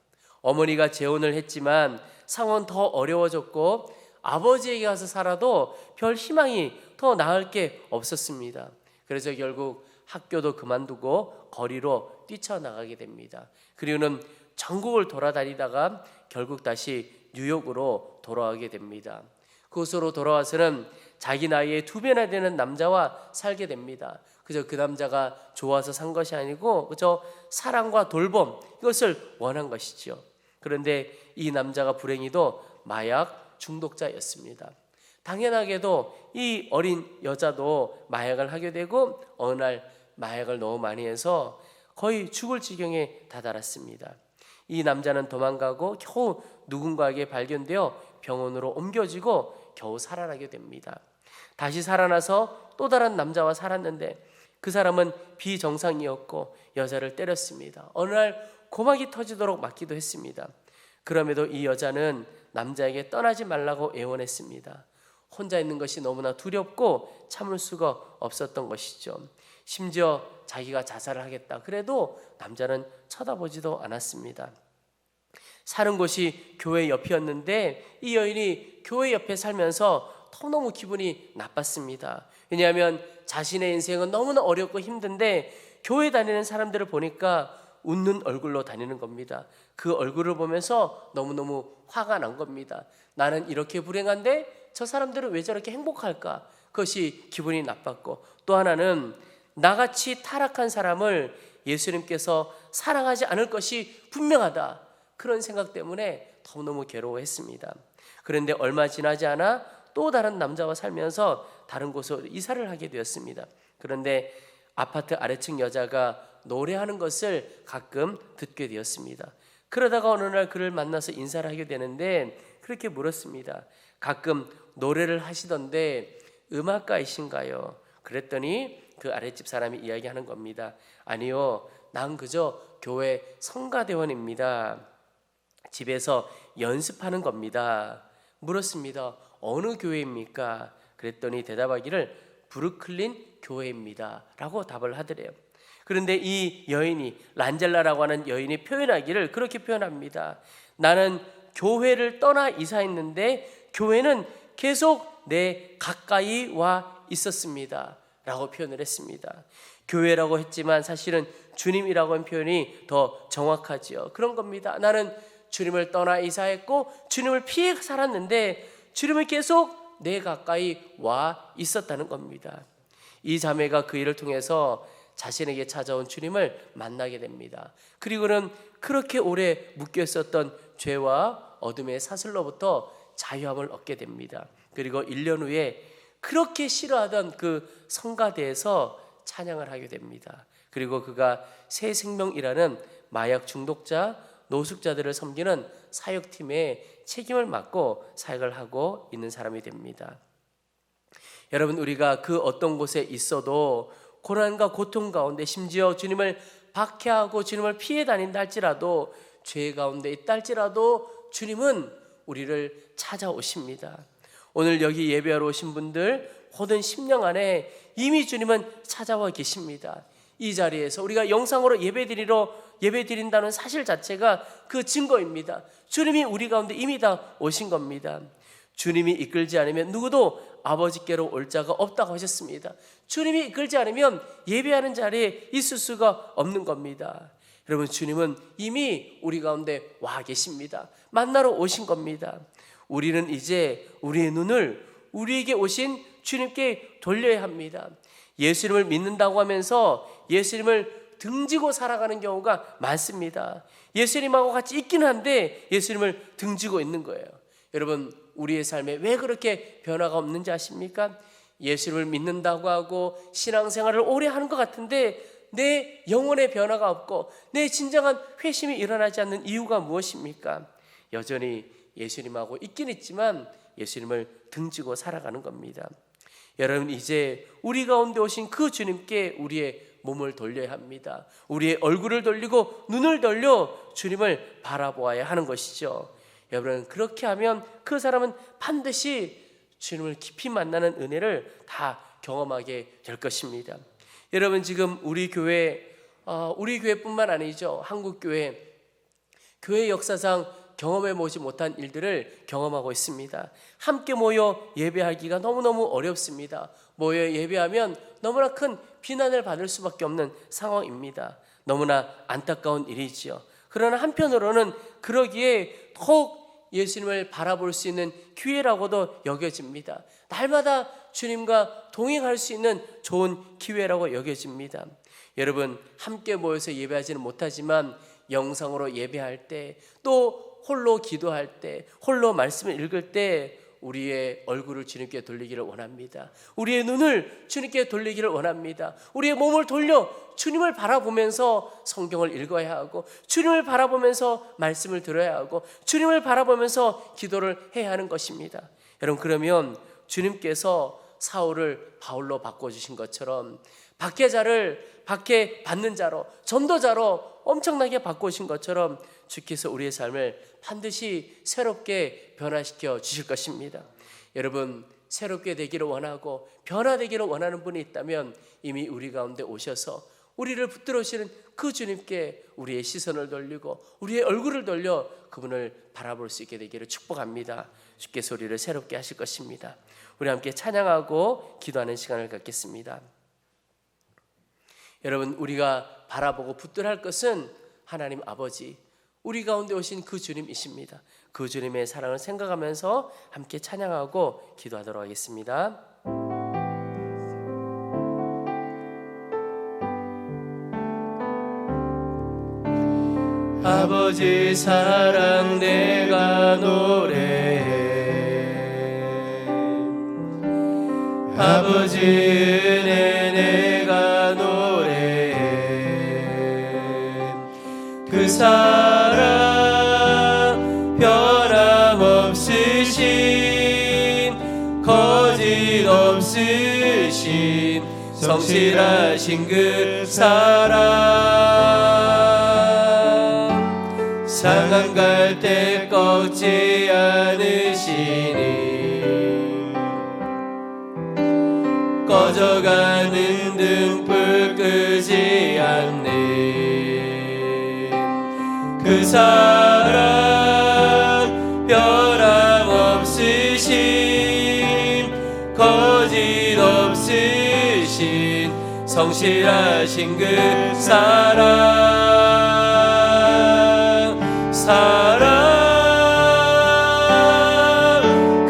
어머니가 재혼을 했지만 상황은 더 어려워졌고 아버지에게 가서 살아도 별 희망이 더 나을 게 없었습니다. 그래서 결국 학교도 그만두고 거리로 뛰쳐나가게 됩니다. 그리고는 전국을 돌아다니다가 결국 다시 뉴욕으로 돌아가게 됩니다. 그곳으로 돌아와서는 자기 나이에 2배나 되는 남자와 살게 됩니다. 그저 그 남자가 좋아서 산 것이 아니고 그저 사랑과 돌봄 이것을 원한 것이죠. 그런데 이 남자가 불행히도 마약 중독자였습니다. 당연하게도 이 어린 여자도 마약을 하게 되고 어느 날 마약을 너무 많이 해서 거의 죽을 지경에 다다랐습니다. 이 남자는 도망가고 겨우 누군가에게 발견되어 병원으로 옮겨지고 겨우 살아나게 됩니다. 다시 살아나서 또 다른 남자와 살았는데 그 사람은 비정상이었고 여자를 때렸습니다. 어느 날 고막이 터지도록 맞기도 했습니다. 그럼에도 이 여자는 남자에게 떠나지 말라고 애원했습니다. 혼자 있는 것이 너무나 두렵고 참을 수가 없었던 것이죠. 심지어 자기가 자살을 하겠다 그래도 남자는 쳐다보지도 않았습니다. 사는 곳이 교회 옆이었는데 이 여인이 교회 옆에 살면서 너무 기분이 나빴습니다. 왜냐하면 자신의 인생은 너무나 어렵고 힘든데 교회 다니는 사람들을 보니까 웃는 얼굴로 다니는 겁니다. 그 얼굴을 보면서 너무너무 화가 난 겁니다. 나는 이렇게 불행한데 저 사람들은 왜 저렇게 행복할까? 그것이 기분이 나빴고, 또 하나는 나같이 타락한 사람을 예수님께서 사랑하지 않을 것이 분명하다, 그런 생각 때문에 너무너무 괴로워했습니다. 그런데 얼마 지나지 않아 또 다른 남자와 살면서 다른 곳으로 이사를 하게 되었습니다. 그런데 아파트 아래층 여자가 노래하는 것을 가끔 듣게 되었습니다. 그러다가 어느 날 그를 만나서 인사를 하게 되는데 그렇게 물었습니다. 가끔 노래를 하시던데 음악가이신가요? 그랬더니 그 아랫집 사람이 이야기하는 겁니다. 아니요, 난 그저 교회 성가대원입니다. 집에서 연습하는 겁니다. 물었습니다. 어느 교회입니까? 그랬더니 대답하기를 브루클린 교회입니다 라고 답을 하더래요. 그런데 이 여인이, 란젤라라고 하는 여인이 표현하기를 그렇게 표현합니다. 나는 교회를 떠나 이사했는데 교회는 계속 내 가까이 와 있었습니다 라고 표현을 했습니다. 교회라고 했지만 사실은 주님이라고 하는 표현이 더 정확하지요. 그런 겁니다. 나는 주님을 떠나 이사했고 주님을 피해 살았는데 주님을 계속 내 가까이 와 있었다는 겁니다. 이 자매가 그 일을 통해서 자신에게 찾아온 주님을 만나게 됩니다. 그리고는 그렇게 오래 묶여 있었던 죄와 어둠의 사슬로부터 자유함을 얻게 됩니다. 그리고 1년 후에 그렇게 싫어하던 그 성가대에서 찬양을 하게 됩니다. 그리고 그가 새 생명이라는 마약 중독자, 노숙자들을 섬기는 사역팀의 책임을 맡고 사역을 하고 있는 사람이 됩니다. 여러분, 우리가 그 어떤 곳에 있어도 고난과 고통 가운데, 심지어 주님을 박해하고 주님을 피해 다닌다 할지라도, 죄 가운데 있다 할지라도 주님은 우리를 찾아오십니다. 오늘 여기 예배하러 오신 분들 모든 심령 안에 이미 주님은 찾아와 계십니다. 이 자리에서 우리가 영상으로 예배드린다는 사실 자체가 그 증거입니다. 주님이 우리 가운데 이미 다 오신 겁니다. 주님이 이끌지 않으면 누구도 아버지께로 올 자가 없다고 하셨습니다. 주님이 이끌지 않으면 예배하는 자리에 있을 수가 없는 겁니다. 여러분, 주님은 이미 우리 가운데 와 계십니다. 만나러 오신 겁니다. 우리는 이제 우리의 눈을 우리에게 오신 주님께 돌려야 합니다. 예수님을 믿는다고 하면서 예수님을 등지고 살아가는 경우가 많습니다. 예수님하고 같이 있긴 한데 예수님을 등지고 있는 거예요. 여러분, 우리의 삶에 왜 그렇게 변화가 없는지 아십니까? 예수님을 믿는다고 하고 신앙생활을 오래 하는 것 같은데 내 영혼의 변화가 없고 내 진정한 회심이 일어나지 않는 이유가 무엇입니까? 여전히 예수님하고 있긴 있지만 예수님을 등지고 살아가는 겁니다. 여러분, 이제 우리 가운데 오신 그 주님께 우리의 몸을 돌려야 합니다. 우리의 얼굴을 돌리고 눈을 돌려 주님을 바라보아야 하는 것이죠. 여러분, 그렇게 하면 그 사람은 반드시 주님을 깊이 만나는 은혜를 다 경험하게 될 것입니다. 여러분, 지금 우리 교회뿐만 아니죠. 한국교회, 교회 역사상 경험해보지 못한 일들을 경험하고 있습니다. 함께 모여 예배하기가 너무너무 어렵습니다. 모여 예배하면 너무나 큰 비난을 받을 수밖에 없는 상황입니다. 너무나 안타까운 일이지요. 그러나 한편으로는 그러기에 더욱 예수님을 바라볼 수 있는 기회라고도 여겨집니다. 날마다 주님과 동행할 수 있는 좋은 기회라고 여겨집니다. 여러분, 함께 모여서 예배하지는 못하지만 영상으로 예배할 때, 또 홀로 기도할 때, 홀로 말씀을 읽을 때 우리의 얼굴을 주님께 돌리기를 원합니다. 우리의 눈을 주님께 돌리기를 원합니다. 우리의 몸을 돌려 주님을 바라보면서 성경을 읽어야 하고, 주님을 바라보면서 말씀을 들어야 하고, 주님을 바라보면서 기도를 해야 하는 것입니다. 여러분, 그러면 주님께서 사울을 바울로 바꿔주신 것처럼 박해 받는 자로, 전도자로 엄청나게 바꾸신 것처럼 주께서 우리의 삶을 반드시 새롭게 변화시켜 주실 것입니다. 여러분, 새롭게 되기를 원하고 변화되기를 원하는 분이 있다면 이미 우리 가운데 오셔서 우리를 붙들어오시는 그 주님께 우리의 시선을 돌리고 우리의 얼굴을 돌려 그분을 바라볼 수 있게 되기를 축복합니다. 주께서 우리를 새롭게 하실 것입니다. 우리 함께 찬양하고 기도하는 시간을 갖겠습니다. 여러분, 우리가 바라보고 붙들할 것은 하나님 아버지, 우리 가운데 오신 그 주님이십니다. 그 주님의 사랑을 생각하면서 함께 찬양하고 기도하도록 하겠습니다. 아버지 사랑 내가 노래해, 아버지 은혜 내가 노래해. 그 사랑 변함없으신 거짓 없으신 성실하신 그 사랑, 상한 갈대 꺾지 않으시니 꺼져가는 등불 끄지 않는 그 사랑 변함없으신 거짓 없으신 성실하신 그 사랑,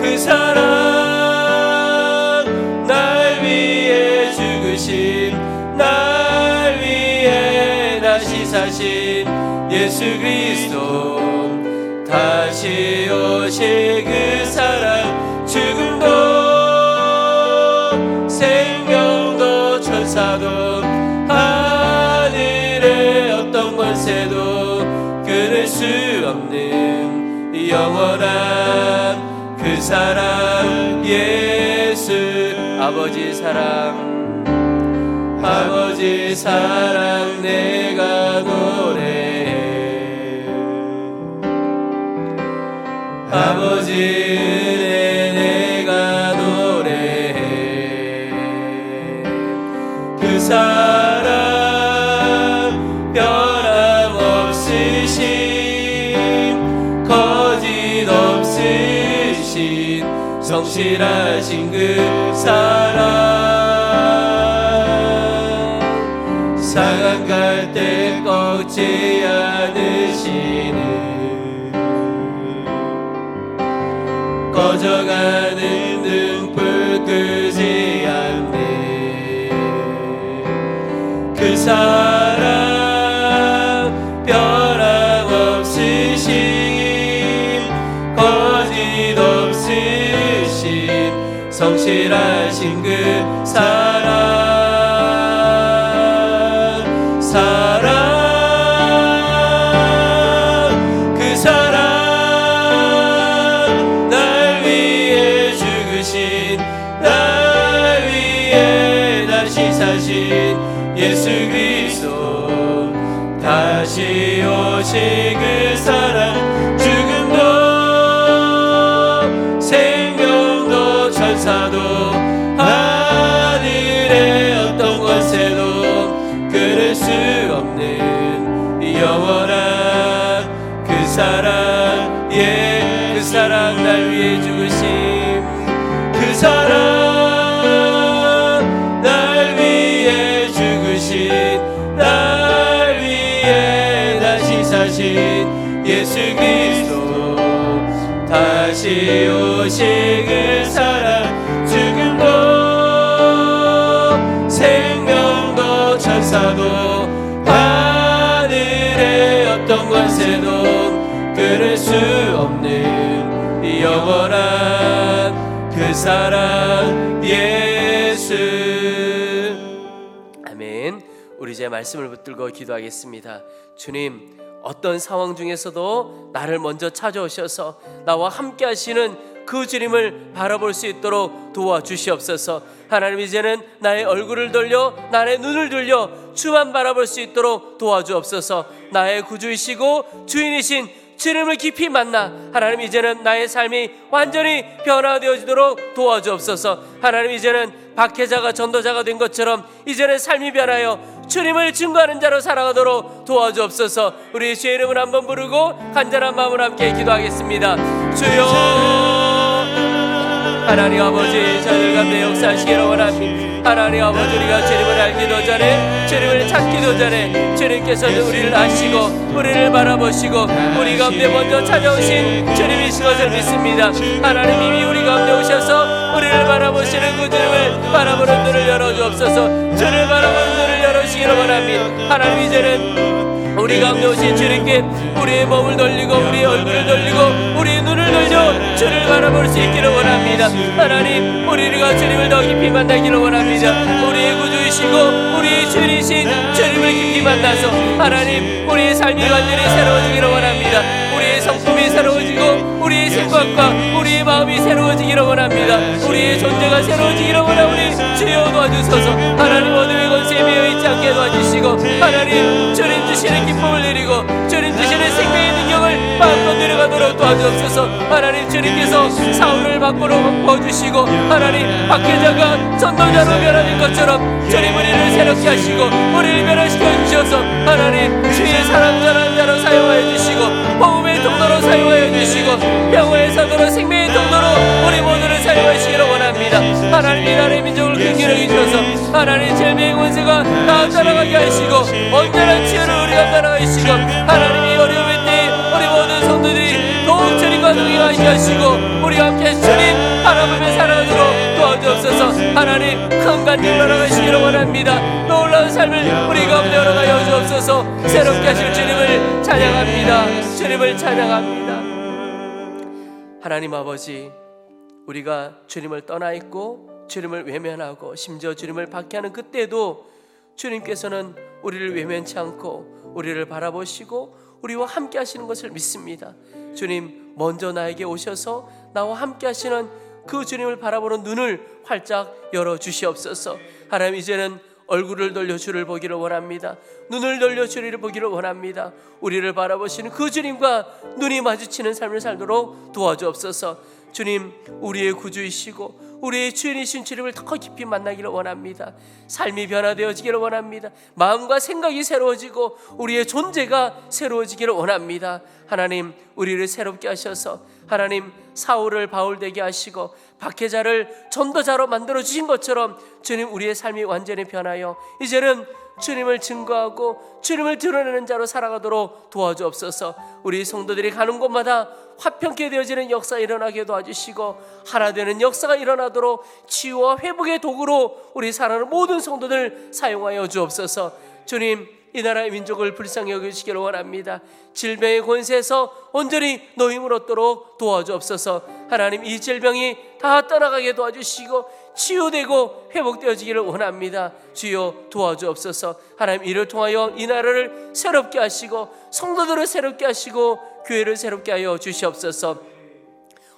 그 사랑 날 위해 죽으신, 날 위해 다시 사신 예수 그리스도, 다시 오실 그 사랑, 죽음도 생명도 천사도 하늘의 어떤 권세도 끊을 수 없는 영원한 그 사랑, 예수 아버지 사랑, 아버지 사랑 내가 노래해, 아버지 은혜 내가 노래해. 그 사랑 변함없으신 거짓 없으신 성실하신 그 사랑, 상한 갈대 꺾지 않으시는 꺼져가는 등불 끄지 않는 그 사랑 변함없으신 거짓 없으신 성실하신 그 사랑, 사랑, 그 사랑 날 위해 죽으신, 날 위해 다시 사신 예수 그리스도, 다시 오실 그 사랑, 죽음도 생명도 천사도 하늘의 어떤 권세도 끊을 수 없는 영원한 그 사랑, 예, 그 사랑 날 위해 죽으심, 그 사랑 날 위해 죽으신, 날 위해 다시 사신 예수 그리스도, 다시 오실 그 사랑, 죽음도 생명도 천사도 하늘의 어떤 권세도 끊을 수 없는 영원한 그 사랑, 예수. 아멘. 우리 이제 말씀을 붙들고 기도하겠습니다. 주님, 어떤 상황 중에서도 나를 먼저 찾아오셔서 나와 함께 하시는 그 주님을 바라볼 수 있도록 도와주시옵소서. 하나님, 이제는 나의 얼굴을 돌려, 나의 눈을 돌려 주만 바라볼 수 있도록 도와주옵소서. 나의 구주이시고 주인이신 주님을 깊이 만나 하나님, 이제는 나의 삶이 완전히 변화되어지도록 도와주옵소서. 하나님, 이제는 박해자가 전도자가 된 것처럼 이제는 삶이 변하여 주님을 증거하는 자로 살아가도록 도와주옵소서. 우리 주의 이름을 한번 부르고 간절한 마음으로 함께 기도하겠습니다. 주여, 하나님 아버지, 저희들 가운데 역사하시기를 원합니다. 하나님 아버지, 우리가 주님을 알기도 전에, 주님을 찾기도 전에 주님께서는 우리를 아시고 우리를 바라보시고 우리 가운데 먼저 찾아오신 주님이신 것을 믿습니다. 하나님 이미 우리 가운데 오셔서 우리를 바라보시는 그 주님을 바라보는 눈을 열어주옵소서. 주님을 바라보는 눈을 열어주시기를 원합니다. 하나님 이제는 우리 가운데 오신 주님께 우리의 몸을 돌리고 우리의 얼굴을 돌리고 우리의 눈을 돌려 주를 바라볼 수 있기를 원합니다. 하나님 우리가 주님을 더 깊이 만나기를 원합니다. 우리의 구주이시고 우리의 주이신 주님을 깊이 만나서 하나님 우리의 삶이 완전히 새로워지기를 원합니다. 우리의 성품이 새로워지고 우리의 생각과 우리의 마음이 새로워지기를 원합니다. 우리의 존재가 새로워지기를 원하오니 주여 도와주소서. 하나님 어둠의 권세에 매여 있지 않게 도와주시고 하나님 주님 주시는 기쁨을 누리고 주님 주시는 생명의 능력을 마음껏 누려가도록 도와주옵소서. 하나님 주님께서 사울을 밖으로 퍼주시고 하나님 박해자가 전도자로 변화된 것처럼 주님 우리를 새롭게 하시고 우리를 변화시켜 주셔서 하나님 주의 사랑 전하는 자로 사용하여 주시고 복음의 통로로 사용하여 주시고 평화의 사도로 생명의 통로로 우리 모두를 사용하시기를 원합니다. 하나님 이 나라의 민족을 긍휼히 주셔서 하나님 질병의 권세가 다 따라가게 하시고 온전한 치유를 우리가 따라가시고 하나님이 어려움의 때에 우리 모든 성도들이 더욱 주님과 동행하게 하시고 우리와 함께 주님 바라보며 살아가도록 도와주옵소서. 하나님 큰 간증 나아가시기를 원합니다. 놀라운 삶을 우리 가운데 열어가여 주옵소서. 새롭게 하실 주님을 찬양합니다. 주님을 찬양합니다. 하나님 아버지, 우리가 주님을 떠나 있고 주님을 외면하고 심지어 주님을 박해하는 그때도 주님께서는 우리를 외면치 않고 우리를 바라보시고 우리와 함께 하시는 것을 믿습니다. 주님 먼저 나에게 오셔서 나와 함께 하시는 그 주님을 바라보는 눈을 활짝 열어주시옵소서. 하나님 이제는 얼굴을 돌려 주를 보기를 원합니다. 눈을 돌려 주를 보기를 원합니다. 우리를 바라보시는 그 주님과 눈이 마주치는 삶을 살도록 도와주옵소서. 주님 우리의 구주이시고 우리의 주인이신 주님을 더 깊이 만나기를 원합니다. 삶이 변화되어지기를 원합니다. 마음과 생각이 새로워지고 우리의 존재가 새로워지기를 원합니다. 하나님 우리를 새롭게 하셔서 하나님 사울을 바울되게 하시고 박해자를 전도자로 만들어주신 것처럼 주님 우리의 삶이 완전히 변하여 이제는 주님을 증거하고 주님을 드러내는 자로 살아가도록 도와주옵소서. 우리 성도들이 가는 곳마다 화평케 되어지는 역사가 일어나게 도와주시고 하나 되는 역사가 일어나도록 치유와 회복의 도구로 우리 사랑하는 모든 성도들 사용하여 주옵소서. 주님 이 나라의 민족을 불쌍히 여기시기를 원합니다. 질병의 권세에서 온전히 노임을 얻도록 도와주옵소서. 하나님 이 질병이 다 떠나가게 도와주시고 치유되고 회복되어지기를 원합니다. 주여 도와주옵소서. 하나님 이를 통하여 이 나라를 새롭게 하시고 성도들을 새롭게 하시고 교회를 새롭게 하여 주시옵소서.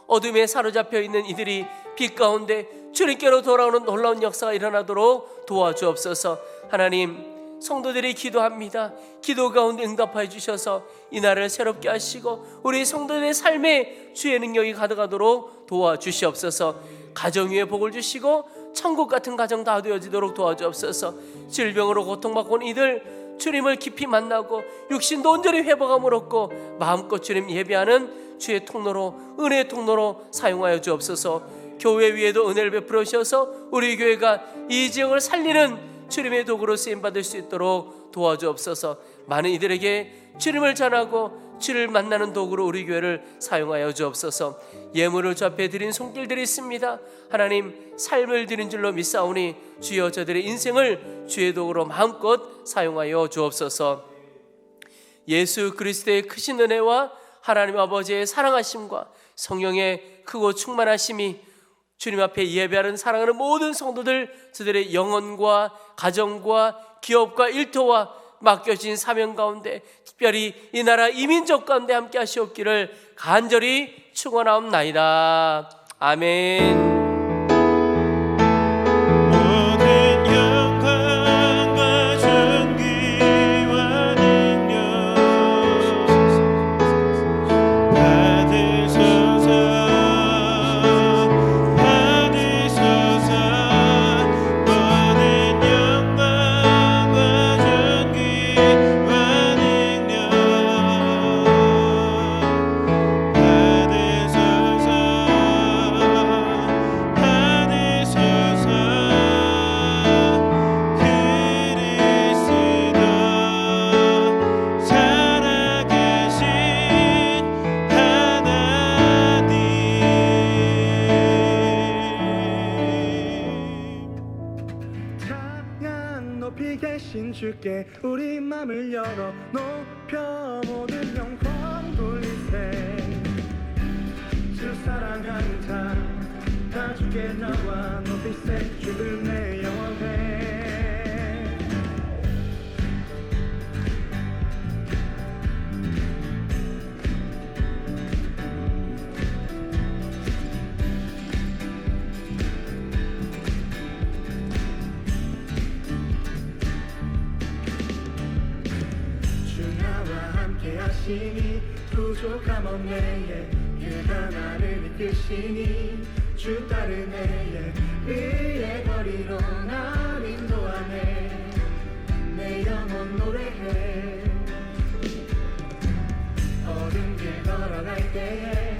어둠에 사로잡혀 있는 이들이 빛 가운데 주님께로 돌아오는 놀라운 역사가 일어나도록 도와주옵소서. 하나님 성도들이 기도합니다. 기도 가운데 응답하여 주셔서 이 나라를 새롭게 하시고 우리 성도들의 삶에 주의 능력이 가득하도록 도와주시옵소서. 가정 위에 복을 주시고 천국 같은 가정 다 되어지도록 도와주옵소서. 질병으로 고통받고 온 이들 주님을 깊이 만나고 육신도 온전히 회복함을 얻고 마음껏 주님 예배하는 주의 통로로 은혜의 통로로 사용하여 주옵소서. 교회 위에도 은혜를 베풀어 주셔서 우리 교회가 이 지역을 살리는 주님의 도구로 쓰임받을 수 있도록 도와주옵소서. 많은 이들에게 주님을 전하고 주를 만나는 도구로 우리 교회를 사용하여 주옵소서. 예물을 주 앞에 드린 손길들이 있습니다. 하나님 삶을 드린 줄로 믿사오니 주여 저들의 인생을 주의 도구로 마음껏 사용하여 주옵소서. 예수 그리스도의 크신 은혜와 하나님 아버지의 사랑하심과 성령의 크고 충만하심이 주님 앞에 예배하는 사랑하는 모든 성도들 저들의 영혼과 가정과 기업과 일터와 맡겨진 사명 가운데 특별히 이 나라 이민족 가운데 함께 하시옵기를 간절히 축원하옵나이다. 아멘. 높이 계신 주께 우리 맘을 열어 높여 모든 영광 돌리세. 주 사랑하는 자다 주께 나와 높이세. 주를 내 영원해. 하시니 부족함 없네. 그가 나를 이끄시니 주 따르네. 그의 거리로 날 인도하네. 내 영혼 노래해. 어두운 길 걸어갈 때에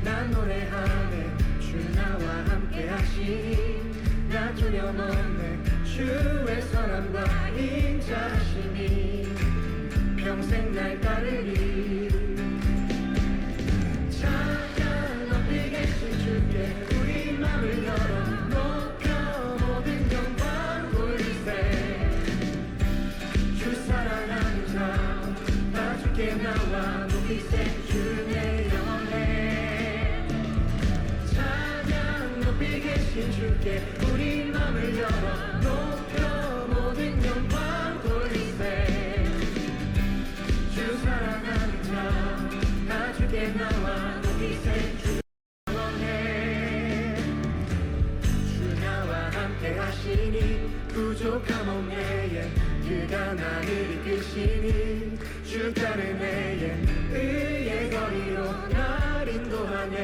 난 노래하네. 주 나와 함께 하시니 나 두려움 없네. 주의 선함과 인자하시니 평생 날 따르리. 찬양 높이 계신 주께 우리 맘을 열어 높여 모든 영광 돌리세. 주 사랑하는 자다 주께 나와 높이세. 주 내 영원해. 찬양 높이 계신 주께 우리 맘을 열어 높여 모든 영광 돌리세. 사랑하는 자다 주께 나와 높이세. 주 영원해. 주 나와 함께 하시니 부족함 없네. 그가 나를 이끄시니 주 따르네. 의의 거리로 날 인도하네.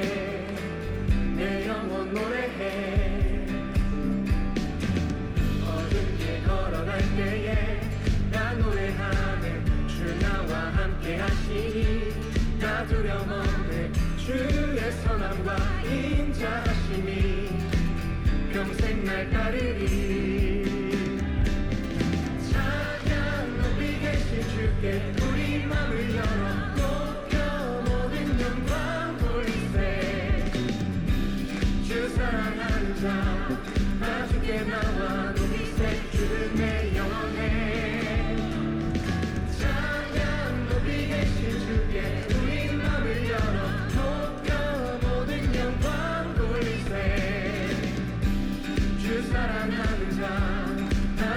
내 영혼 노래해. 어두운 길 걸어갈 때에 나 노래하네. 주 나와 함께 하시니 나 두려움 없네. 주의 선함과 인자하시니 평생 날 따르리. 찬양 높이 계신 주께 우리 맘을 열어 높여 모든 영광 돌리세. 주 사랑하는 자